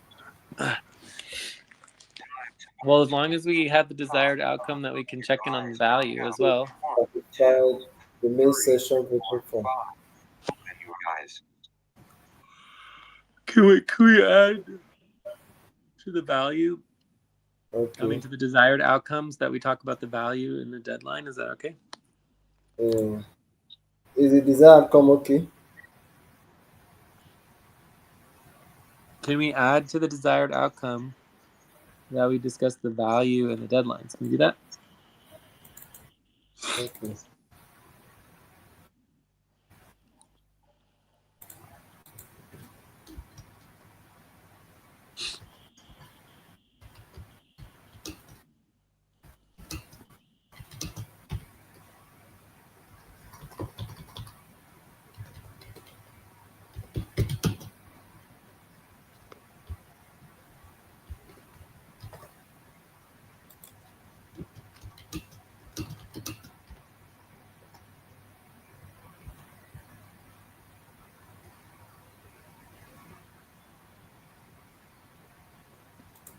Well, as long as we have the desired outcome that we can check in on value as To well. certify the main session voting form. And you guys. Can we add to the value? I mean, Okay. to the desired outcomes that we talk about the value in the deadline. Is that okay? Uh, is the desired outcome okay? Can we add to the desired outcome that we discuss the value and the deadlines? Can we do that? Okay.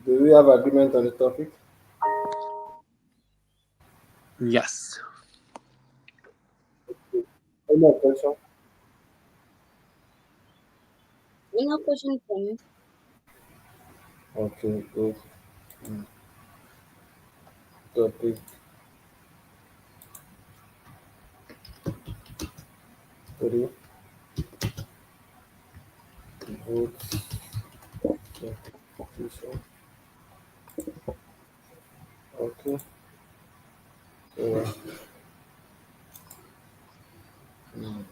Do we have agreement on the topic? Yes. Any objection? No question from me. Okay, good. Topic three. Vote certification. Okay. Uh, mm.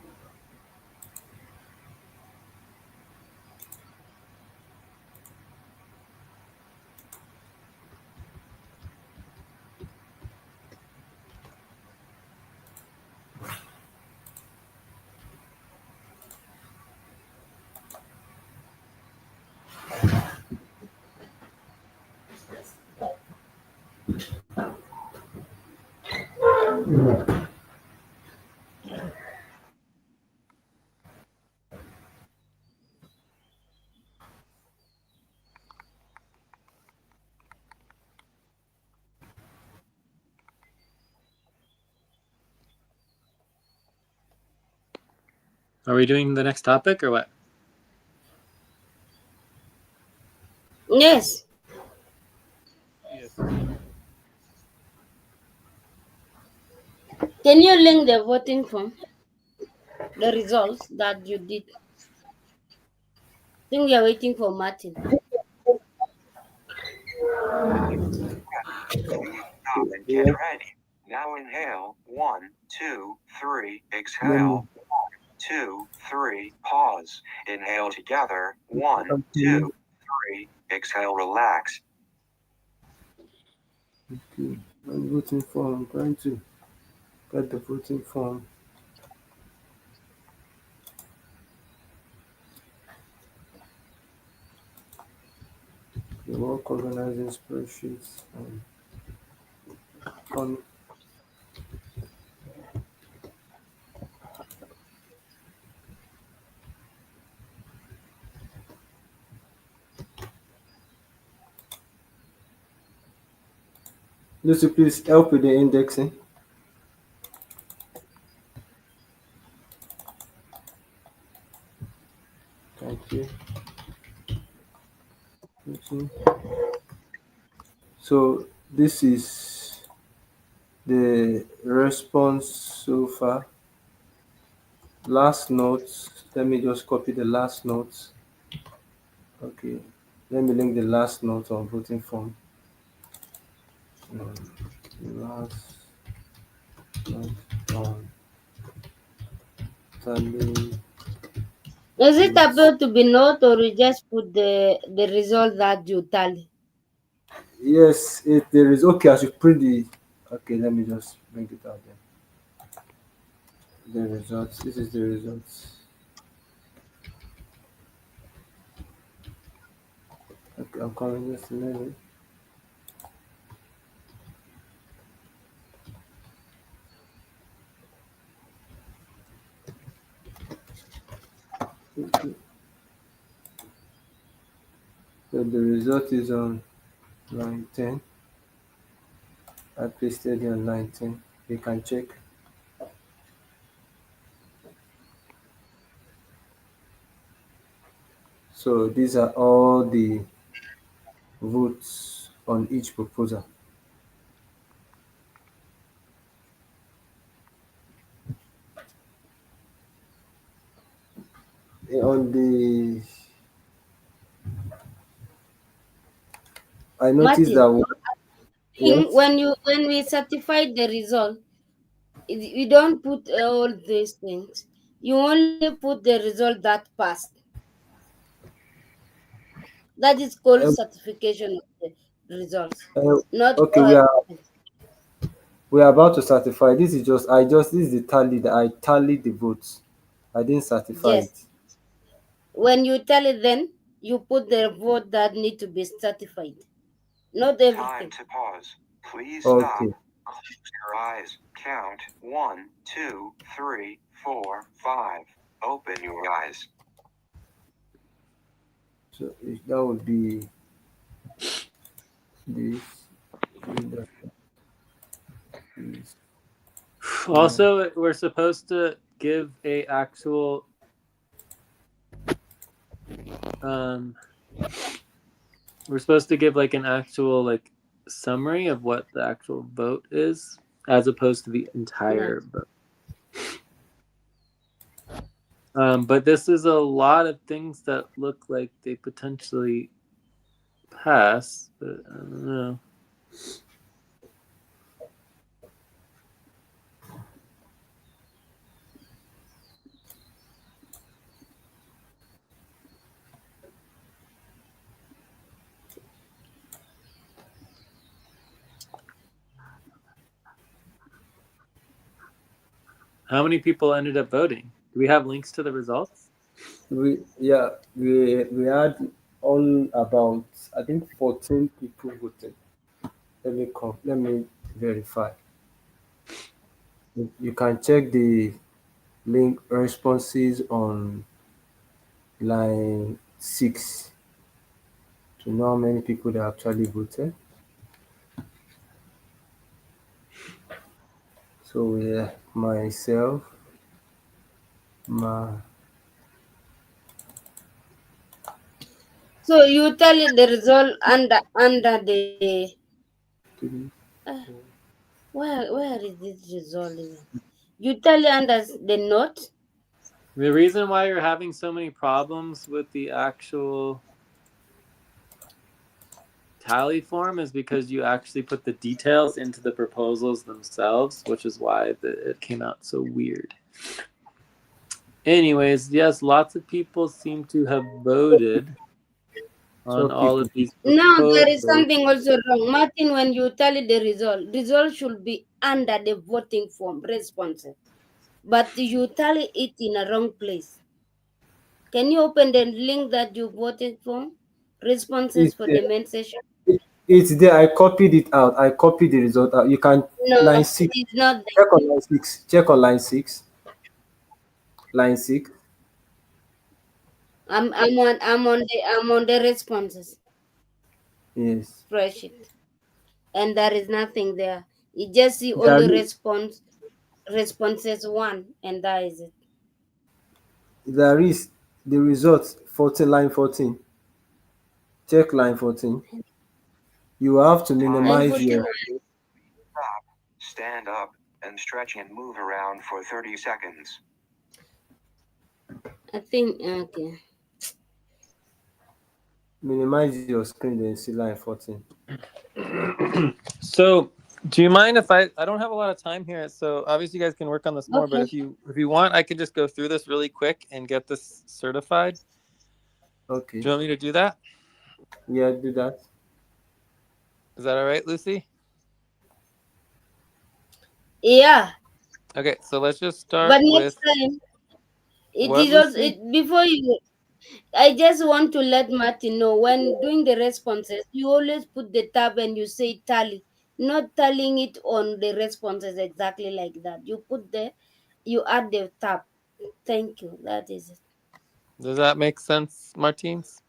Are we doing the next topic or what? Yes. Yes. Can you link the voting form, the results that you did? I think we are waiting for Martin. Please stop and get Yeah. ready. Now inhale. 1, 2, 3. Let me Exhale. 1, 2, 3. Pause. Inhale together. One, continue. two, three. Exhale. Relax. Okay. I'm voting form. I'm trying to get the voting form. The work organizing spreadsheets. On Lucy, please help with the indexing. Thank you. Okay. So this is the response so far. Last notes. Let me just copy the last notes. Okay. Let me link the last note on voting form. Last note on tally Is it votes. about to be note or you just put the result that you tally? Yes, it there is okay. I should print the. Okay, let me just bring it out then. The results. This is the results. Okay, I'm coming just a minute. Okay. So the result is on line 10. I pasted it on line 10. You can check. So these are all the votes on each proposal. On the I noticed Martin, that one. Yes. when we certify the result, you don't put all these things. You only put the result that passed. That is called Um, certification of the results, uh, not okay, all everything. we are about to certify. This is just I just this is the tally that I tallied the votes. I didn't certify Yes. it. When you tell it, then you put the vote that need to be certified, not Time everything. to pause. Please stop. Okay. Close your eyes. Count 1, 2, 3, 4, 5. Open your eyes. So that would be this. This. No. Also, we're supposed to give a actual um we're supposed to give like an actual like summary of what the actual vote is as opposed to the Yes. entire vote. But this is a lot of things that look like they potentially pass, but I don't know. How many people ended up voting? Do we have links to the results? We had all about I think 14 people voted. Let me verify. You can check the link responses on line 6 to know how many people that actually voted. So yeah, myself, my So you tell it the result under the three, uh, four. Where is this result even? You tell you under the note? The reason why you're having so many problems with the actual tally form is because you actually put the details into the proposals themselves, which is why it came out so weird. Anyways, yes, lots of people seem to have voted on Twelve all people. of these No, there is proposals. something also wrong. Martin, when you tally the result should be under the voting form responses. But you tally it in a wrong place. Can you open the link that you voted for? Responses It's for there. the main session? It's there. I copied it out. I copied the result out. You can No, line it six. is not there. Check on line six. Check on line six. Line six. I'm on the responses Yes. spreadsheet, and there is nothing there. You just see There only is responses one, and that is it. there is the result 14, line 14. Check line 14. You have to Time. Line minimize 14. your Stop. Stand up and stretch and move around for 30 seconds. I think okay. minimize your screen then see line 14. So, do you mind if I don't have a lot of time here, so obviously you guys can work on this more, but Okay. if you want, I can just go through this really quick and get this certified. Okay. Do you want me to do that? Yeah, do that. Is that all right, Lucy? Yeah, Okay, so let's just but start next with time it what, is also Lucy? before you. I just want to let Martin know when doing the responses, you always put the tab and you say tally, not tallying it on the responses exactly like that. You add the tab. Thank you. That is it. Does that make sense, Martins?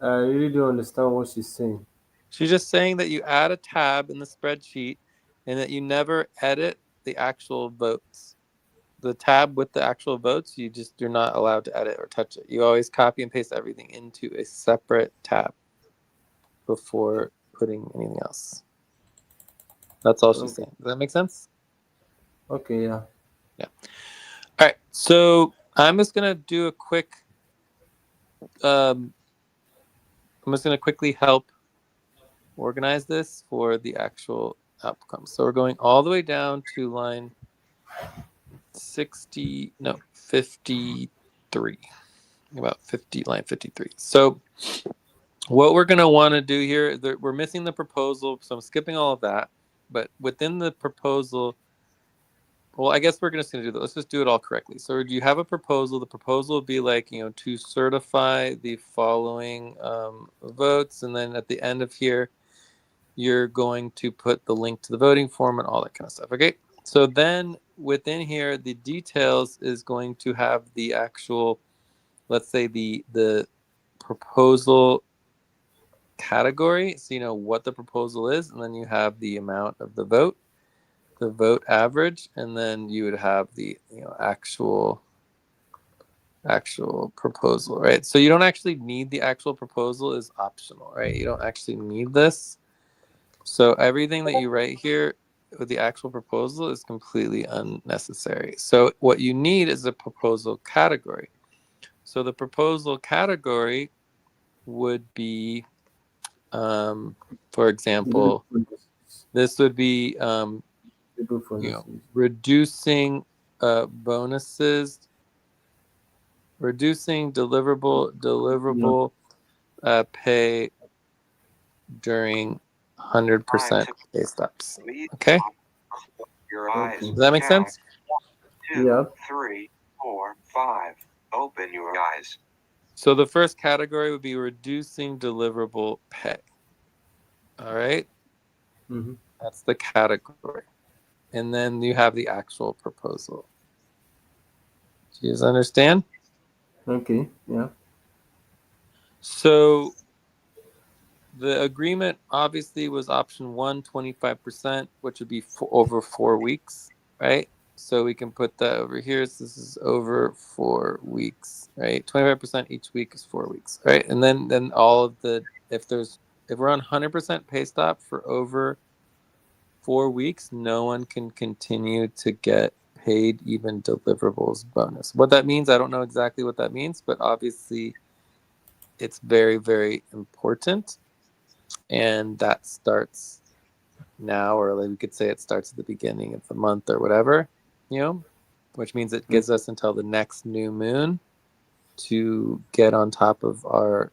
I really don't understand what she's saying. She's just saying that you add a tab in the spreadsheet and that you never edit the actual votes. The tab with the actual votes, you're not allowed to edit or touch it. You always copy and paste everything into a separate tab before putting anything else. That's all she's Okay. saying. Does that make sense? Okay, yeah. Yeah. All right. So I'm just gonna do a quick. Um, I'm just gonna quickly help organize this for the actual outcome. So we're going all the way down to line 60. No, 53. About 50, line 53. So what we're going to want to do here, we're missing the proposal, so I'm skipping all of that. But within the proposal, well, I guess we're just going to do that. Let's just do it all correctly. So do you have a proposal? The proposal would be like, to certify the following votes. And then at the end of here, you're going to put the link to the voting form and all that kind of stuff. Okay. So then within here, the details is going to have the actual, let's say the proposal category, so you know what the proposal is, and then you have the amount of the vote average, and then you would have the actual proposal, right? So you don't actually need the actual proposal, is optional, right? You don't actually need this. So everything that you write here with the actual proposal is completely unnecessary. So what you need is a proposal category. So the proposal category would be, for Deliver example, policies. this would be, Deliver policies. reducing bonuses, reducing Yeah. deliverable pay during Time 100% to pay stops. please Okay, close your eyes. Okay. does that make Count sense? 2, Yeah. 3, 4, 5. Open your eyes. So the first category would be reducing deliverable pay. All right, Mm-hmm. that's the category. And then you have the actual proposal. Do you guys understand? Okay. Yeah. So the agreement obviously was option one, 25%, which would be over 4 weeks, right? So we can put that over here. So this is over 4 weeks, right? 25% each week is 4 weeks, right? And then all of the, if we're on 100% pay stop for over 4 weeks, no one can continue to get paid even deliverables bonus. What that means, I don't know exactly what that means, but obviously it's very, very important. And that starts now, or like we could say it starts at the beginning of the month or whatever, which means it gives us until the next new moon to get on top of our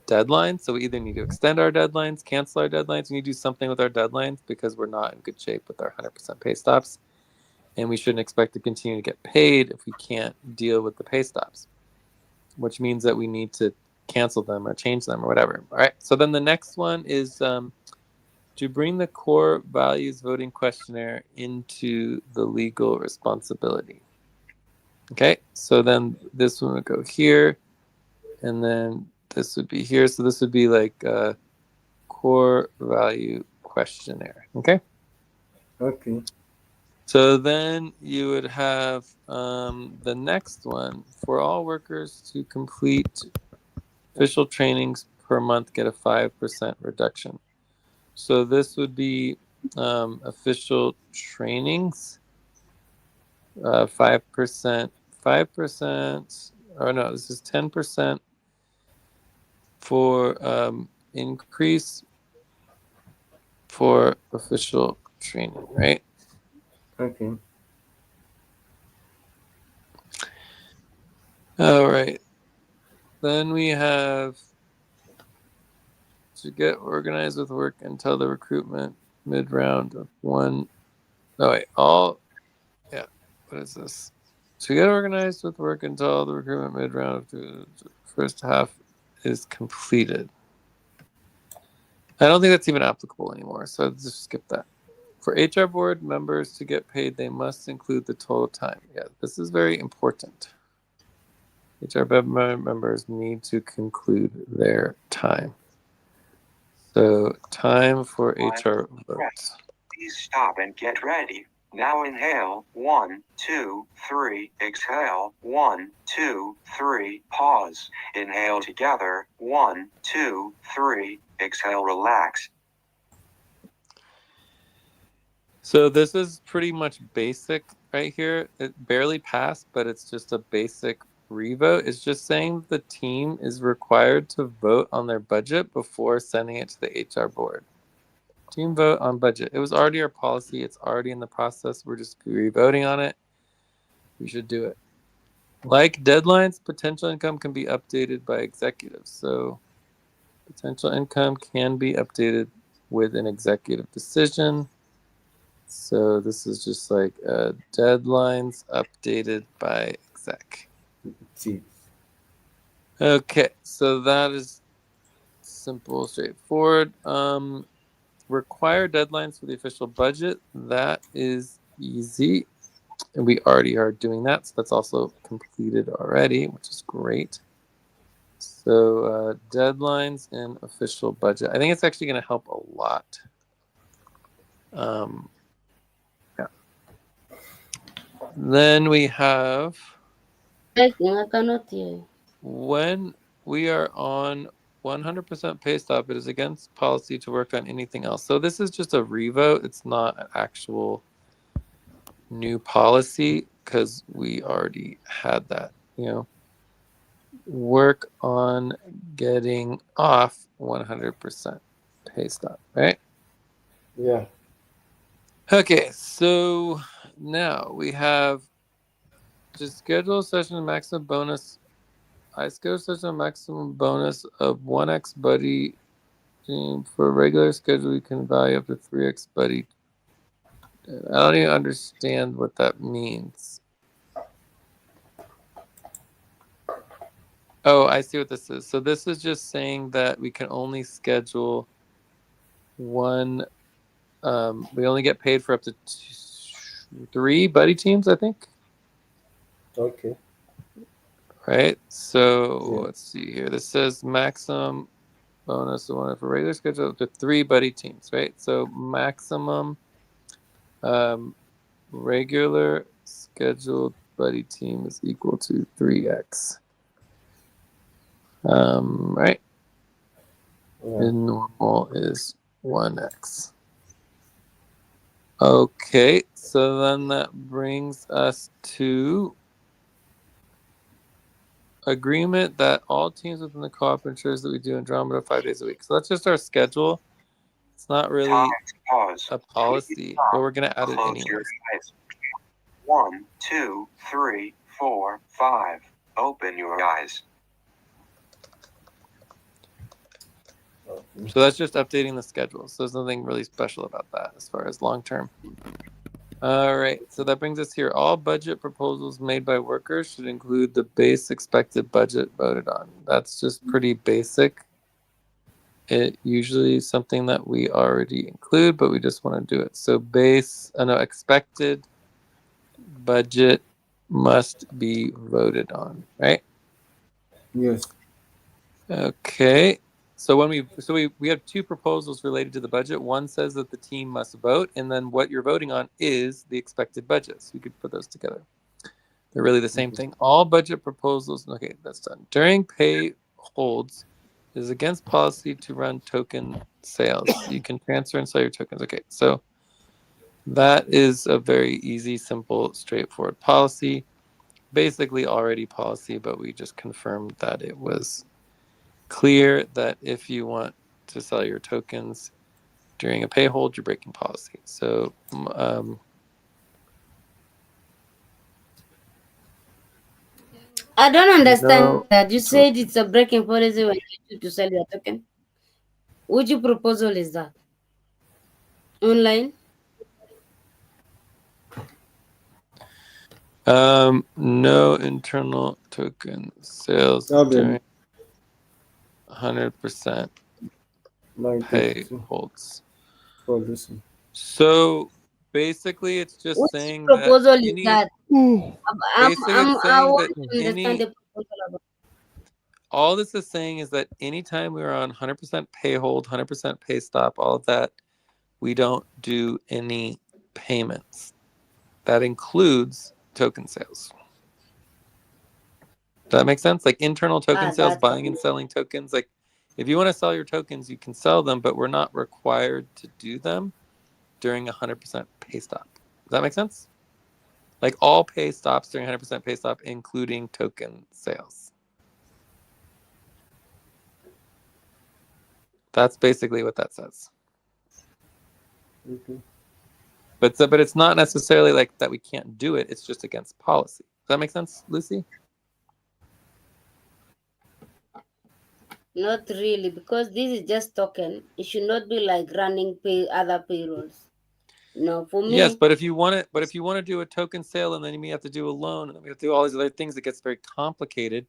deadlines. So we either need to extend our deadlines, cancel our deadlines. We need to do something with our deadlines because we're not in good shape with our 100% pay stops. And we shouldn't expect to continue to get paid if we can't deal with the pay stops, which means that we need to cancel them or change them or whatever. All right. So then the next one is to bring the core values voting questionnaire into the legal responsibility. Okay. So then this one would go here, and then this would be here. So this would be like a core value questionnaire. Okay. Okay. So then you would have the next one for all workers to complete official trainings per month, get a 5% reduction. So this would be official trainings, 5%, 5%, or no, this is 10% for increase for official training, right? Okay. All right. Then we have to get organized with work until the recruitment mid round of one. No, wait, all, yeah, what is this? To get organized with work until the recruitment mid round of the first half is completed. I don't think that's even applicable anymore, so just skip that. For HR board members to get paid, they must include the total time. Yeah, this is very important. HR board members need to conclude their time. So time for HR votes. Please stop and get ready. Now inhale, 1, 2, 3, exhale, 1, 2, 3, pause. Inhale together, 1, 2, 3, exhale, relax. So this is pretty much basic right here. It barely passed, but it's just a basic revote. It's just saying the team is required to vote on their budget before sending it to the HR board. Team vote on budget. It was already our policy. It's already in the process. We're just re-voting on it. We should do it. Like deadlines, potential income can be updated by executives. So potential income can be updated with an executive decision. So this is just like deadlines updated by exec. See. Okay, so that is simple, straightforward. Require deadlines for the official budget. That is easy. And we already are doing that. So that's also completed already, which is great. So deadlines and official budget. I think it's actually going to help a lot. Yeah. Then we have I cannot hear you. when we are on 100% pay stop, it is against policy to work on anything else. So this is just a revote. It's not an actual new policy because we already had that, work on getting off 100% pay stop, right? Yeah. Okay, so now we have to schedule a session of maximum bonus. I schedule a session of maximum bonus of 1x buddy team. For a regular schedule, you can value up to 3x buddy. I don't even understand what that means. Oh, I see what this is. So this is just saying that we can only schedule one. We only get paid for up to 3 buddy teams, I think. Okay. Right. So Yeah. let's see here. This says maximum bonus one for regular schedule up to 3 buddy teams. Right. So maximum regular scheduled buddy team is equal to 3x. Right. Yeah. And normal is 1x. Okay, so then that brings us to agreement that all teams within the co-op ensures that we do Andromeda 5 days a week. So that's just our schedule. It's not Time really to pause. a Please policy, stop. but we're going to add it Close your anyways. eyes. 1, 2, 3, 4, 5. Open your eyes. So that's just updating the schedule. So there's nothing really special about that as far as long term. All right, so that brings us here. All budget proposals made by workers should include the base expected budget voted on. That's just pretty basic. It usually is something that we already include, but we just want to do it. So expected budget must be voted on, right? Yes. Okay. So we have two proposals related to the budget. One says that the team must vote, and then what you're voting on is the expected budget. So you could put those together. They're really the same thing. All budget proposals. Okay, that's done. During pay holds, it is against policy to run token sales. You can transfer and sell your tokens. Okay, so that is a very easy, simple, straightforward policy. Basically already policy, but we just confirmed that it was clear that if you want to sell your tokens during a pay hold, you're breaking policy. So I don't understand no. that. You said it's a breaking policy when you choose to sell your token. Which proposal is that? Online? No internal token sales Abel, during 100% line pay 32 holds. for listen. So basically, it's just Which saying that proposal is any. that? Basically, it's I saying want that to understand any. the proposal about. All this is saying is that anytime we're on 100% pay hold, 100% pay stop, all of that, we don't do any payments. That includes token sales. Does that make sense? Like internal token sales, That's buying and selling tokens. Like if you want to sell your tokens, you can sell them, but we're not required to do them during 100% pay stop. Does that make sense? Like all pay stops during 100% pay stop, including token sales. That's basically what that says. Okay. But it's not necessarily like that we can't do it. It's just against policy. Does that make sense, Lucy? Not really, because this is just token. It should not be like running other payrolls. No, for Yes, me, but if you want to do a token sale and then you have to do a loan and then we have to do all these other things, it gets very complicated.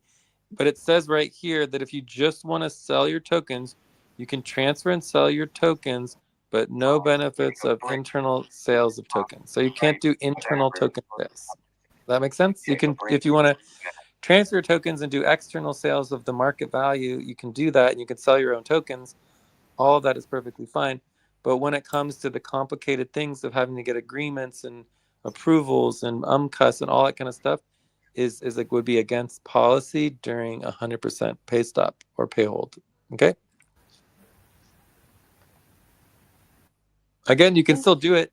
But it says right here that if you just want to sell your tokens, you can transfer and sell your tokens, but no benefits of internal sales of tokens. So you can't do internal token sales. Does that make sense? You can, if you want to transfer tokens and do external sales of the market value, you can do that and you can sell your own tokens. All of that is perfectly fine. But when it comes to the complicated things of having to get agreements and approvals and UMCUS and all that kind of stuff, is like would be against policy during 100% pay stop or pay hold. Okay. Again, you can still do it.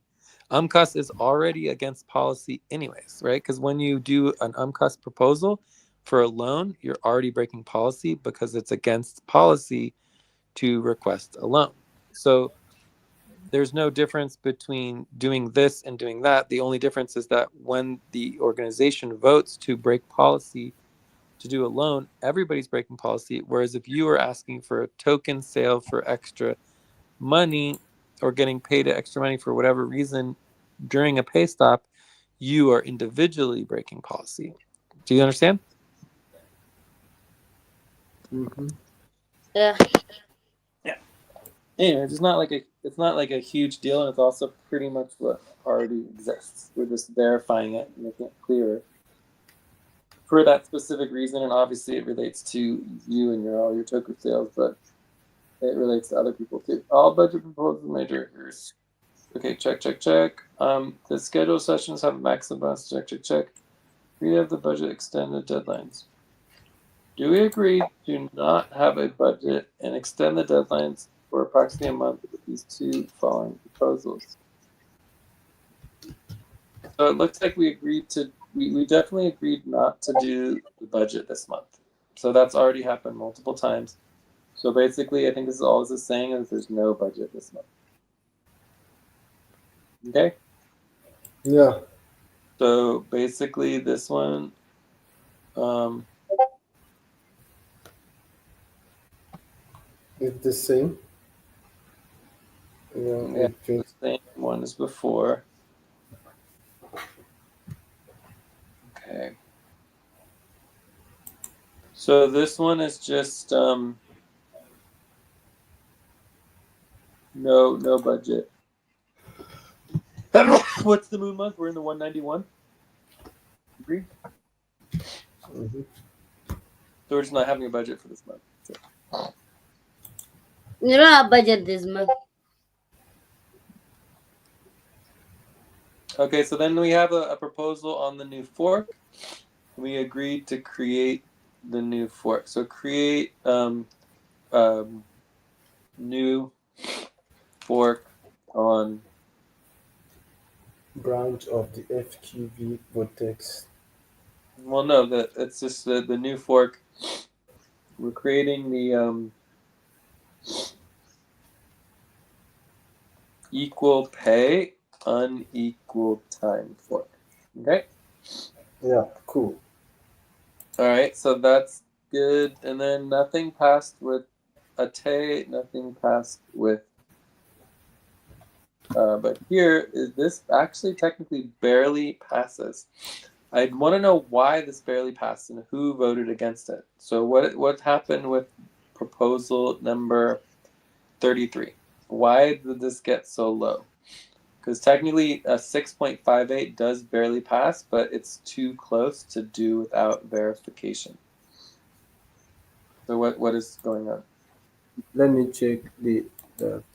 UMCUS is already against policy anyways, right? Because when you do an UMCUS proposal for a loan, you're already breaking policy because it's against policy to request a loan. So there's no difference between doing this and doing that. The only difference is that when the organization votes to break policy to do a loan, everybody's breaking policy. Whereas if you are asking for a token sale for extra money or getting paid extra money for whatever reason during a pay stop, you are individually breaking policy. Do you understand? Mm-hmm. yeah. Yeah. Anyway, it's not like a huge deal, and it's also pretty much what already exists. We're just verifying it and making it clearer for that specific reason, and obviously it relates to you and all your token sales, but it relates to other people too. All budget proposals majors. Okay, check. The scheduled sessions have a maximum. Check. We have the budget extended deadlines. Do we agree to not have a budget and extend the deadlines for approximately a month with these two following proposals? So it looks like we definitely agreed not to do the budget this month. So that's already happened multiple times. So basically, I think this is all this is saying is there's no budget this month. Okay. Yeah. So basically, this one, um, It's the same. Yeah, yeah, it the same one as before. Okay. So this one is just no budget. What's the moon month? We're in the 191. Agree? Mhm. So we're just not having a budget for this month. You don't have budget this month. Okay, so then we have a proposal on the new fork. We agreed to create the new fork. So create new fork on. Branch of the FQV vortex. Well, no, it's just the new fork. We're creating the equal pay, unequal time fork. Okay. Yeah, cool. All right, so that's good. And then nothing passed with Ate, nothing passed with. But here, this actually technically barely passes. I'd want to know why this barely passed and who voted against it. So what happened with proposal number 33? Why did this get so low? Because technically a 6.58 does barely pass, but it's too close to do without verification. So what is going on? Let me check the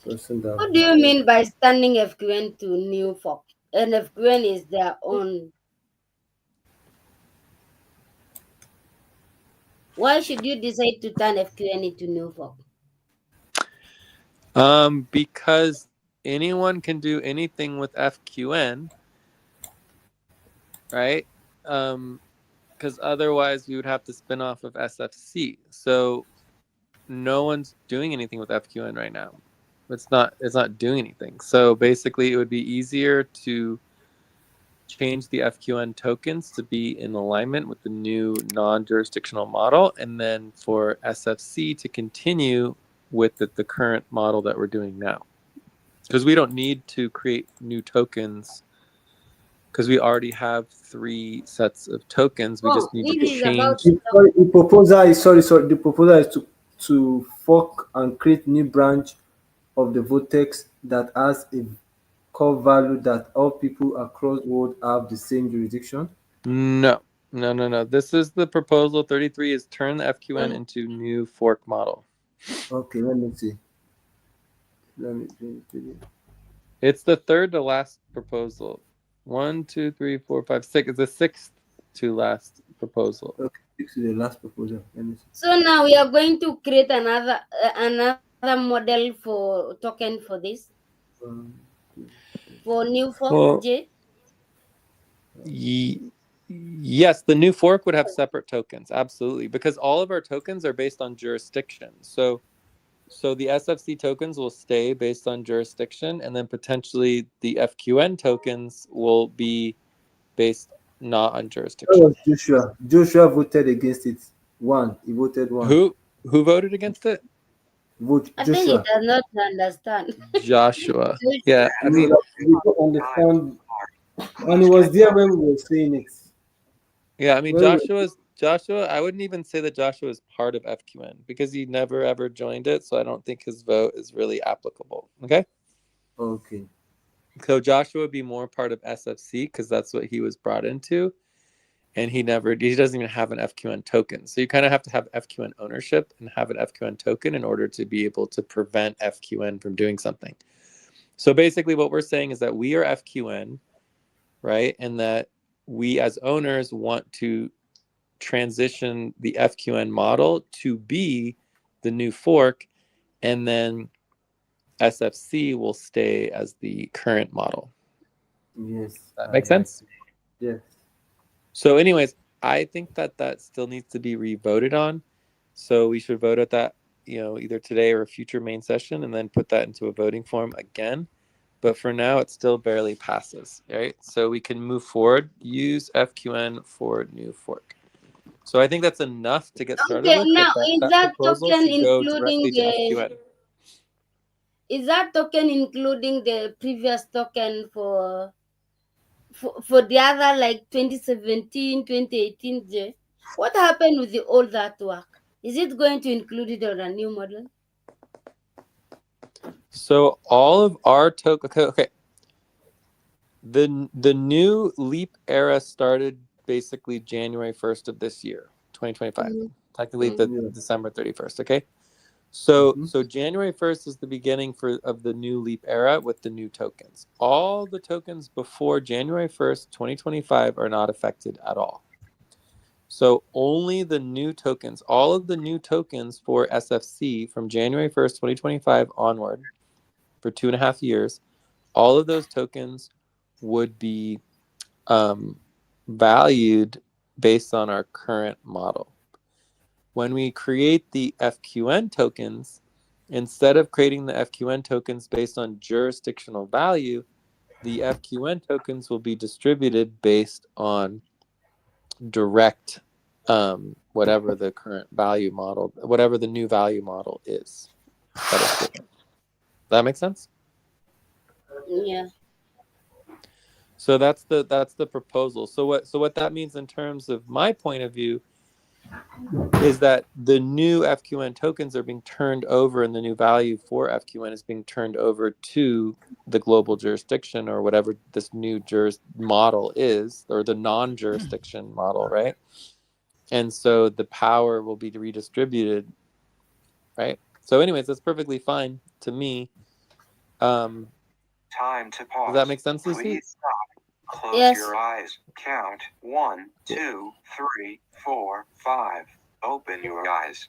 person that What do you voted. mean by standing FQN to new fork? And FQN is their own. Why should you decide to turn FQN into new fork? Because anyone can do anything with FQN, right? Because otherwise we would have to spin off of SFC. So no one's doing anything with FQN right now. It's not doing anything. So basically, it would be easier to change the FQN tokens to be in alignment with the new non-jurisdictional model, and then for SFC to continue with the current model that we're doing now. Because we don't need to create new tokens because we already have 3 sets of tokens. We Oh, just need to this is about change. The proposal is sorry. The proposal is to fork and create new branch of the vortex that has a core value that all people across the world have the same jurisdiction. No. This is the proposal 33 is turn the FQN into new fork model. Okay, let me see. Let me see. It's the third to last proposal. 1, 2, 3, 4, 5, 6. It's the 6th to last proposal. Okay, this is the last proposal. Let me see. So now we are going to create another model for token for this Um, for new fork Well, J. yes, the new fork would have separate tokens, absolutely, because all of our tokens are based on jurisdiction. So the SFC tokens will stay based on jurisdiction, and then potentially the FQN tokens will be based not on That jurisdiction. was Joshua. Joshua voted against it. One. He voted one. Who voted against it? Vote I think he Joshua. does not understand. Joshua. Yeah, Joshua. I No, mean, like, you don't understand. And he was there when we were saying it. When we Joshua. I wouldn't even say that Joshua is part of FQN because he never ever joined it. So I don't think his vote is really applicable. Okay, okay. so Joshua would be more part of SFC because that's what he was brought into, and he doesn't even have an FQN token. So you kind of have to have FQN ownership and have an FQN token in order to be able to prevent FQN from doing something. So basically, what we're saying is that we are FQN, right, and that we as owners want to transition the FQN model to be the new fork, and then SFC will stay as the current model. Yes, That I makes sense? Yes. So, anyways, I think that that still needs to be re-voted on. So we should vote at that, either today or a future main session, and then put that into a voting form again. But for now, it still barely passes, right? So we can move forward. Use FQN for new fork. So I think that's enough to get started Okay, with. But now that proposal should go directly to FQN. is that token including the previous token for the other like 2017, 2018 J? What happened with the old artwork? Is it going to include it on a new model? So all of our token, okay. The new leap era started basically January 1st of this year, 2025. Mm-hmm. Technically the Yeah. December 31st, okay? So Mm-hmm. so January 1st is the beginning of the new leap era with the new tokens. All the tokens before January 1st, 2025 are not affected at all. So only the new tokens, all of the new tokens for SFC from January 1st, 2025 onward for 2.5 years, all of those tokens would be valued based on our current model. When we create the FQN tokens, instead of creating the FQN tokens based on jurisdictional value, the FQN tokens will be distributed based on direct whatever the current value model, whatever the new value model is that is given. That makes sense? Yeah. So that's the proposal. So what that means in terms of my point of view is that the new FQN tokens are being turned over, and the new value for FQN is being turned over to the global jurisdiction, or whatever this new model is, or the non-jurisdiction model, right? And so the power will be redistributed, right? So anyways, that's perfectly fine to me. Um, Time to does that pause. make sense, Lucy? Please stop. Close Yes. your eyes. Count 1, Cool. 2, 3, 4, 5. Open your eyes.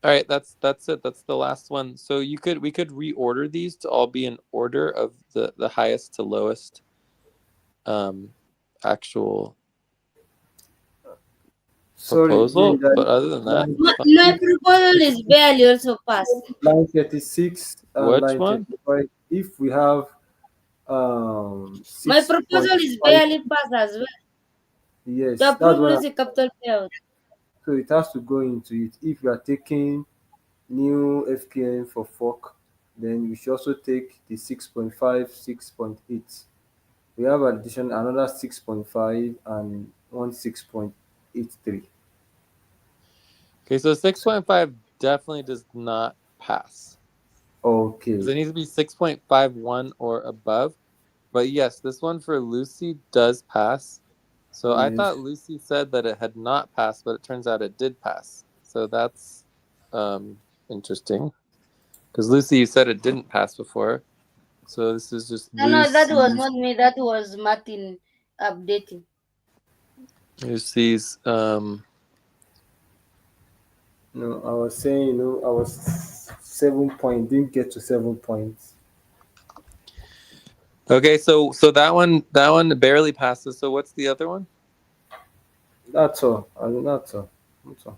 All right, that's it. That's the last one. So we could reorder these to all be in order of the highest to lowest actual Sorry, proposal. Linda. But other than that, Line, it's fine. My proposal is barely also passed. line 36 and Which line one? 35. If we have My proposal is 6.5, barely passed as well. To yes, that's approve what. Lucy capital payout. So it has to go into it. If you are taking new FKN for fork, then you should also take the 6.5, 6.8. We have addition another 6.5 and one 6.83. Okay, so So 6.5 definitely does not pass because okay, it needs to be 6.51 or above. But yes, this one for Lucy does pass. So I yes. thought Lucy said that it had not passed, but it turns out it did pass. So that's interesting because Lucy, you said it didn't pass before. So this is just No, that was Lucy's not me. That was Martin updating. Lucy's No, I was saying, I was 7 point, didn't get to 7 points. Okay, so that one barely passes. So what's the other one? That's all. I mean, that's all. That's all.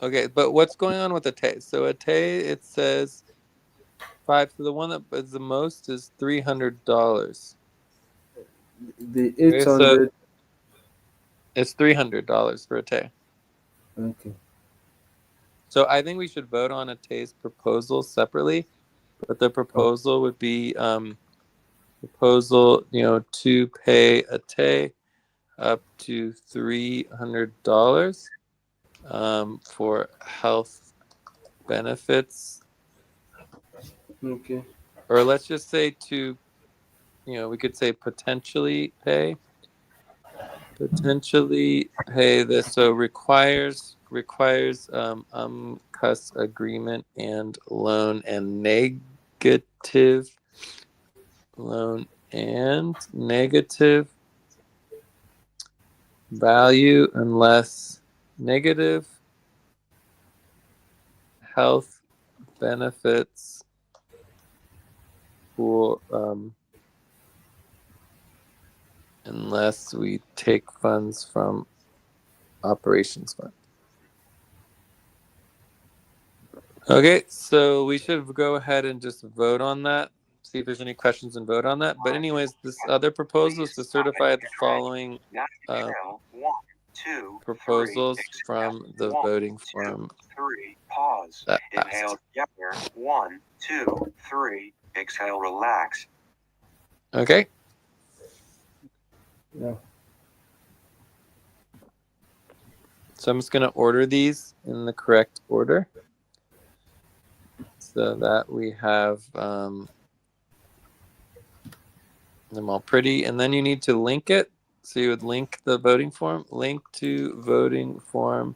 Okay, but what's going on with a Tay? So a Tay, it says five. So the one that is the most is $300. The Okay, so 800. it's $300 for a Tay. Okay. So I think we should vote on a Tay's proposal separately, but the Oh, proposal would be proposal, to pay a Tay up to $300 for health benefits, okay. or let's just say we could say potentially pay this. So requires cus agreement and loan and negative value unless negative health benefits for unless we take funds from operations fund. Okay, so we should go ahead and just vote on that. See if there's any questions and vote on that. But anyways, this other proposal is to certify the following Exhale. 1, 2, 3. proposals Exhale. from the 1, voting 2, form 3. Pause. that Inhale passed. together. 1, 2, 3. Exhale. Relax. Okay. Yeah. So I'm just going to order these in the correct order so that we have them all pretty. And then you need to link it. So you would link the voting form, link to voting form,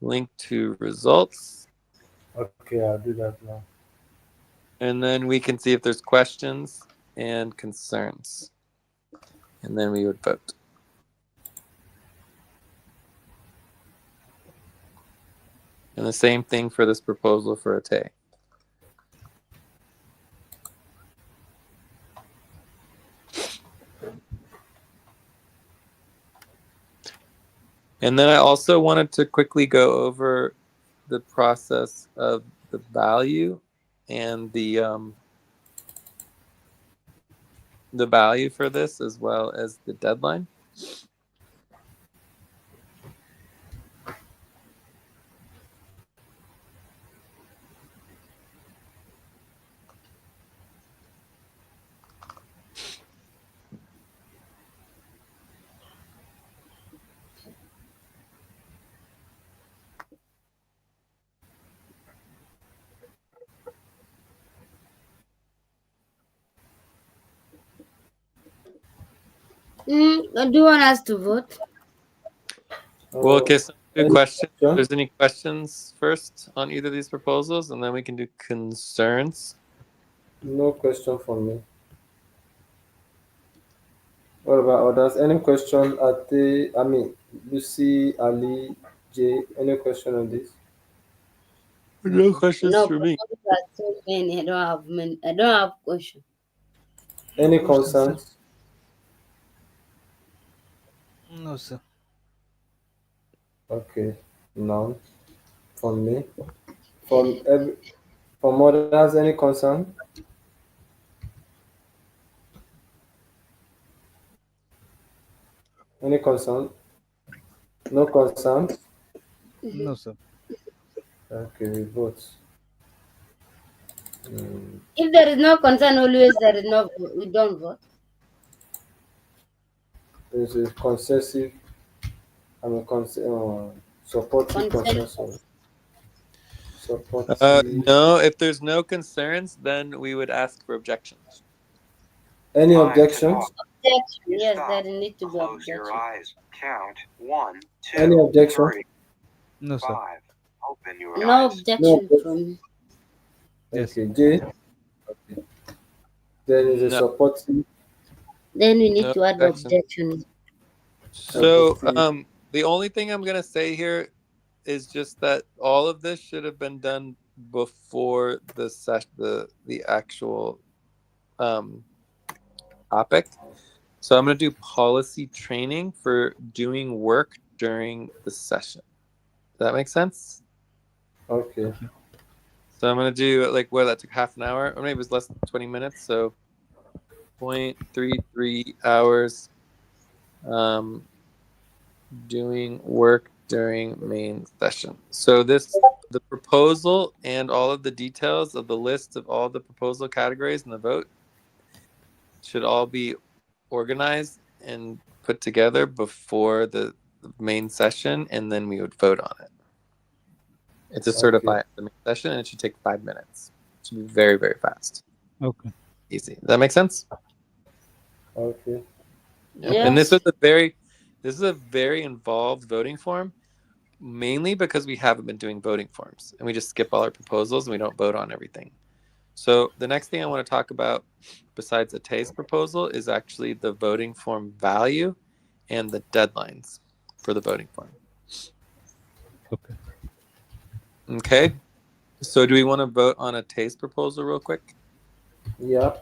link to results. Okay, I'll do that now. And then we can see if there's questions and concerns. And then we would vote. And the same thing for this proposal for a TAE. And then I also wanted to quickly go over the process of the value and the value for this, as well as the deadline. Do you want us to vote? Well, okay, so do Any questions. If question? there's any questions first on either of these proposals, and then we can do concerns. No question from me. What about others? Any question at Lucy, Ali, Jay, any question on this? No questions No, for me. because there are so many. I don't have many. I don't have question. No Any questions, sir. concerns? No, sir. Okay, none from me. From others, any concern? Any concern? No concerns? No, sir. Okay, we vote. Mm, If there is no concern, always there is no vote. We don't vote. there's a supportive Consensus. consensus. Supportive. No, if there's no concerns, then we would ask for objections. Any Time to objections? pause. Objection. You Yes, stop. there need to be Close your objection. eyes. Count. 1, Any 2, objection? 3, No, sir. 5. Open your No eyes. No objection objection. from me. Yes. Okay, Jay. Okay. There is a No, supportive. Then we need no to add objection. objection. So, Supportive. the only thing I'm gonna say here is just that all of this should have been done before the actual topic. So I'm gonna do policy training for doing work during the session. Does that make sense? Okay. So I'm gonna do like what that took half an hour, or maybe it was less than 20 minutes. So 0.33 hours doing work during main session. So the proposal and all of the details of the list of all the proposal categories in the vote should all be organized and put together before the main session, and then we would vote on it. It's a Okay. certify the main session, and it should take 5 minutes. It should be very, very fast. Okay. Easy. Does that make sense? Okay. Yep. And this Yes. is a very involved voting form, mainly because we haven't been doing voting forms, and we just skip all our proposals and we don't vote on everything. So the next thing I want to talk about, besides the TASE proposal, is actually the voting form value and the deadlines for the voting form. Okay. Okay. So do we want to vote on a TASE proposal real quick? Yeah.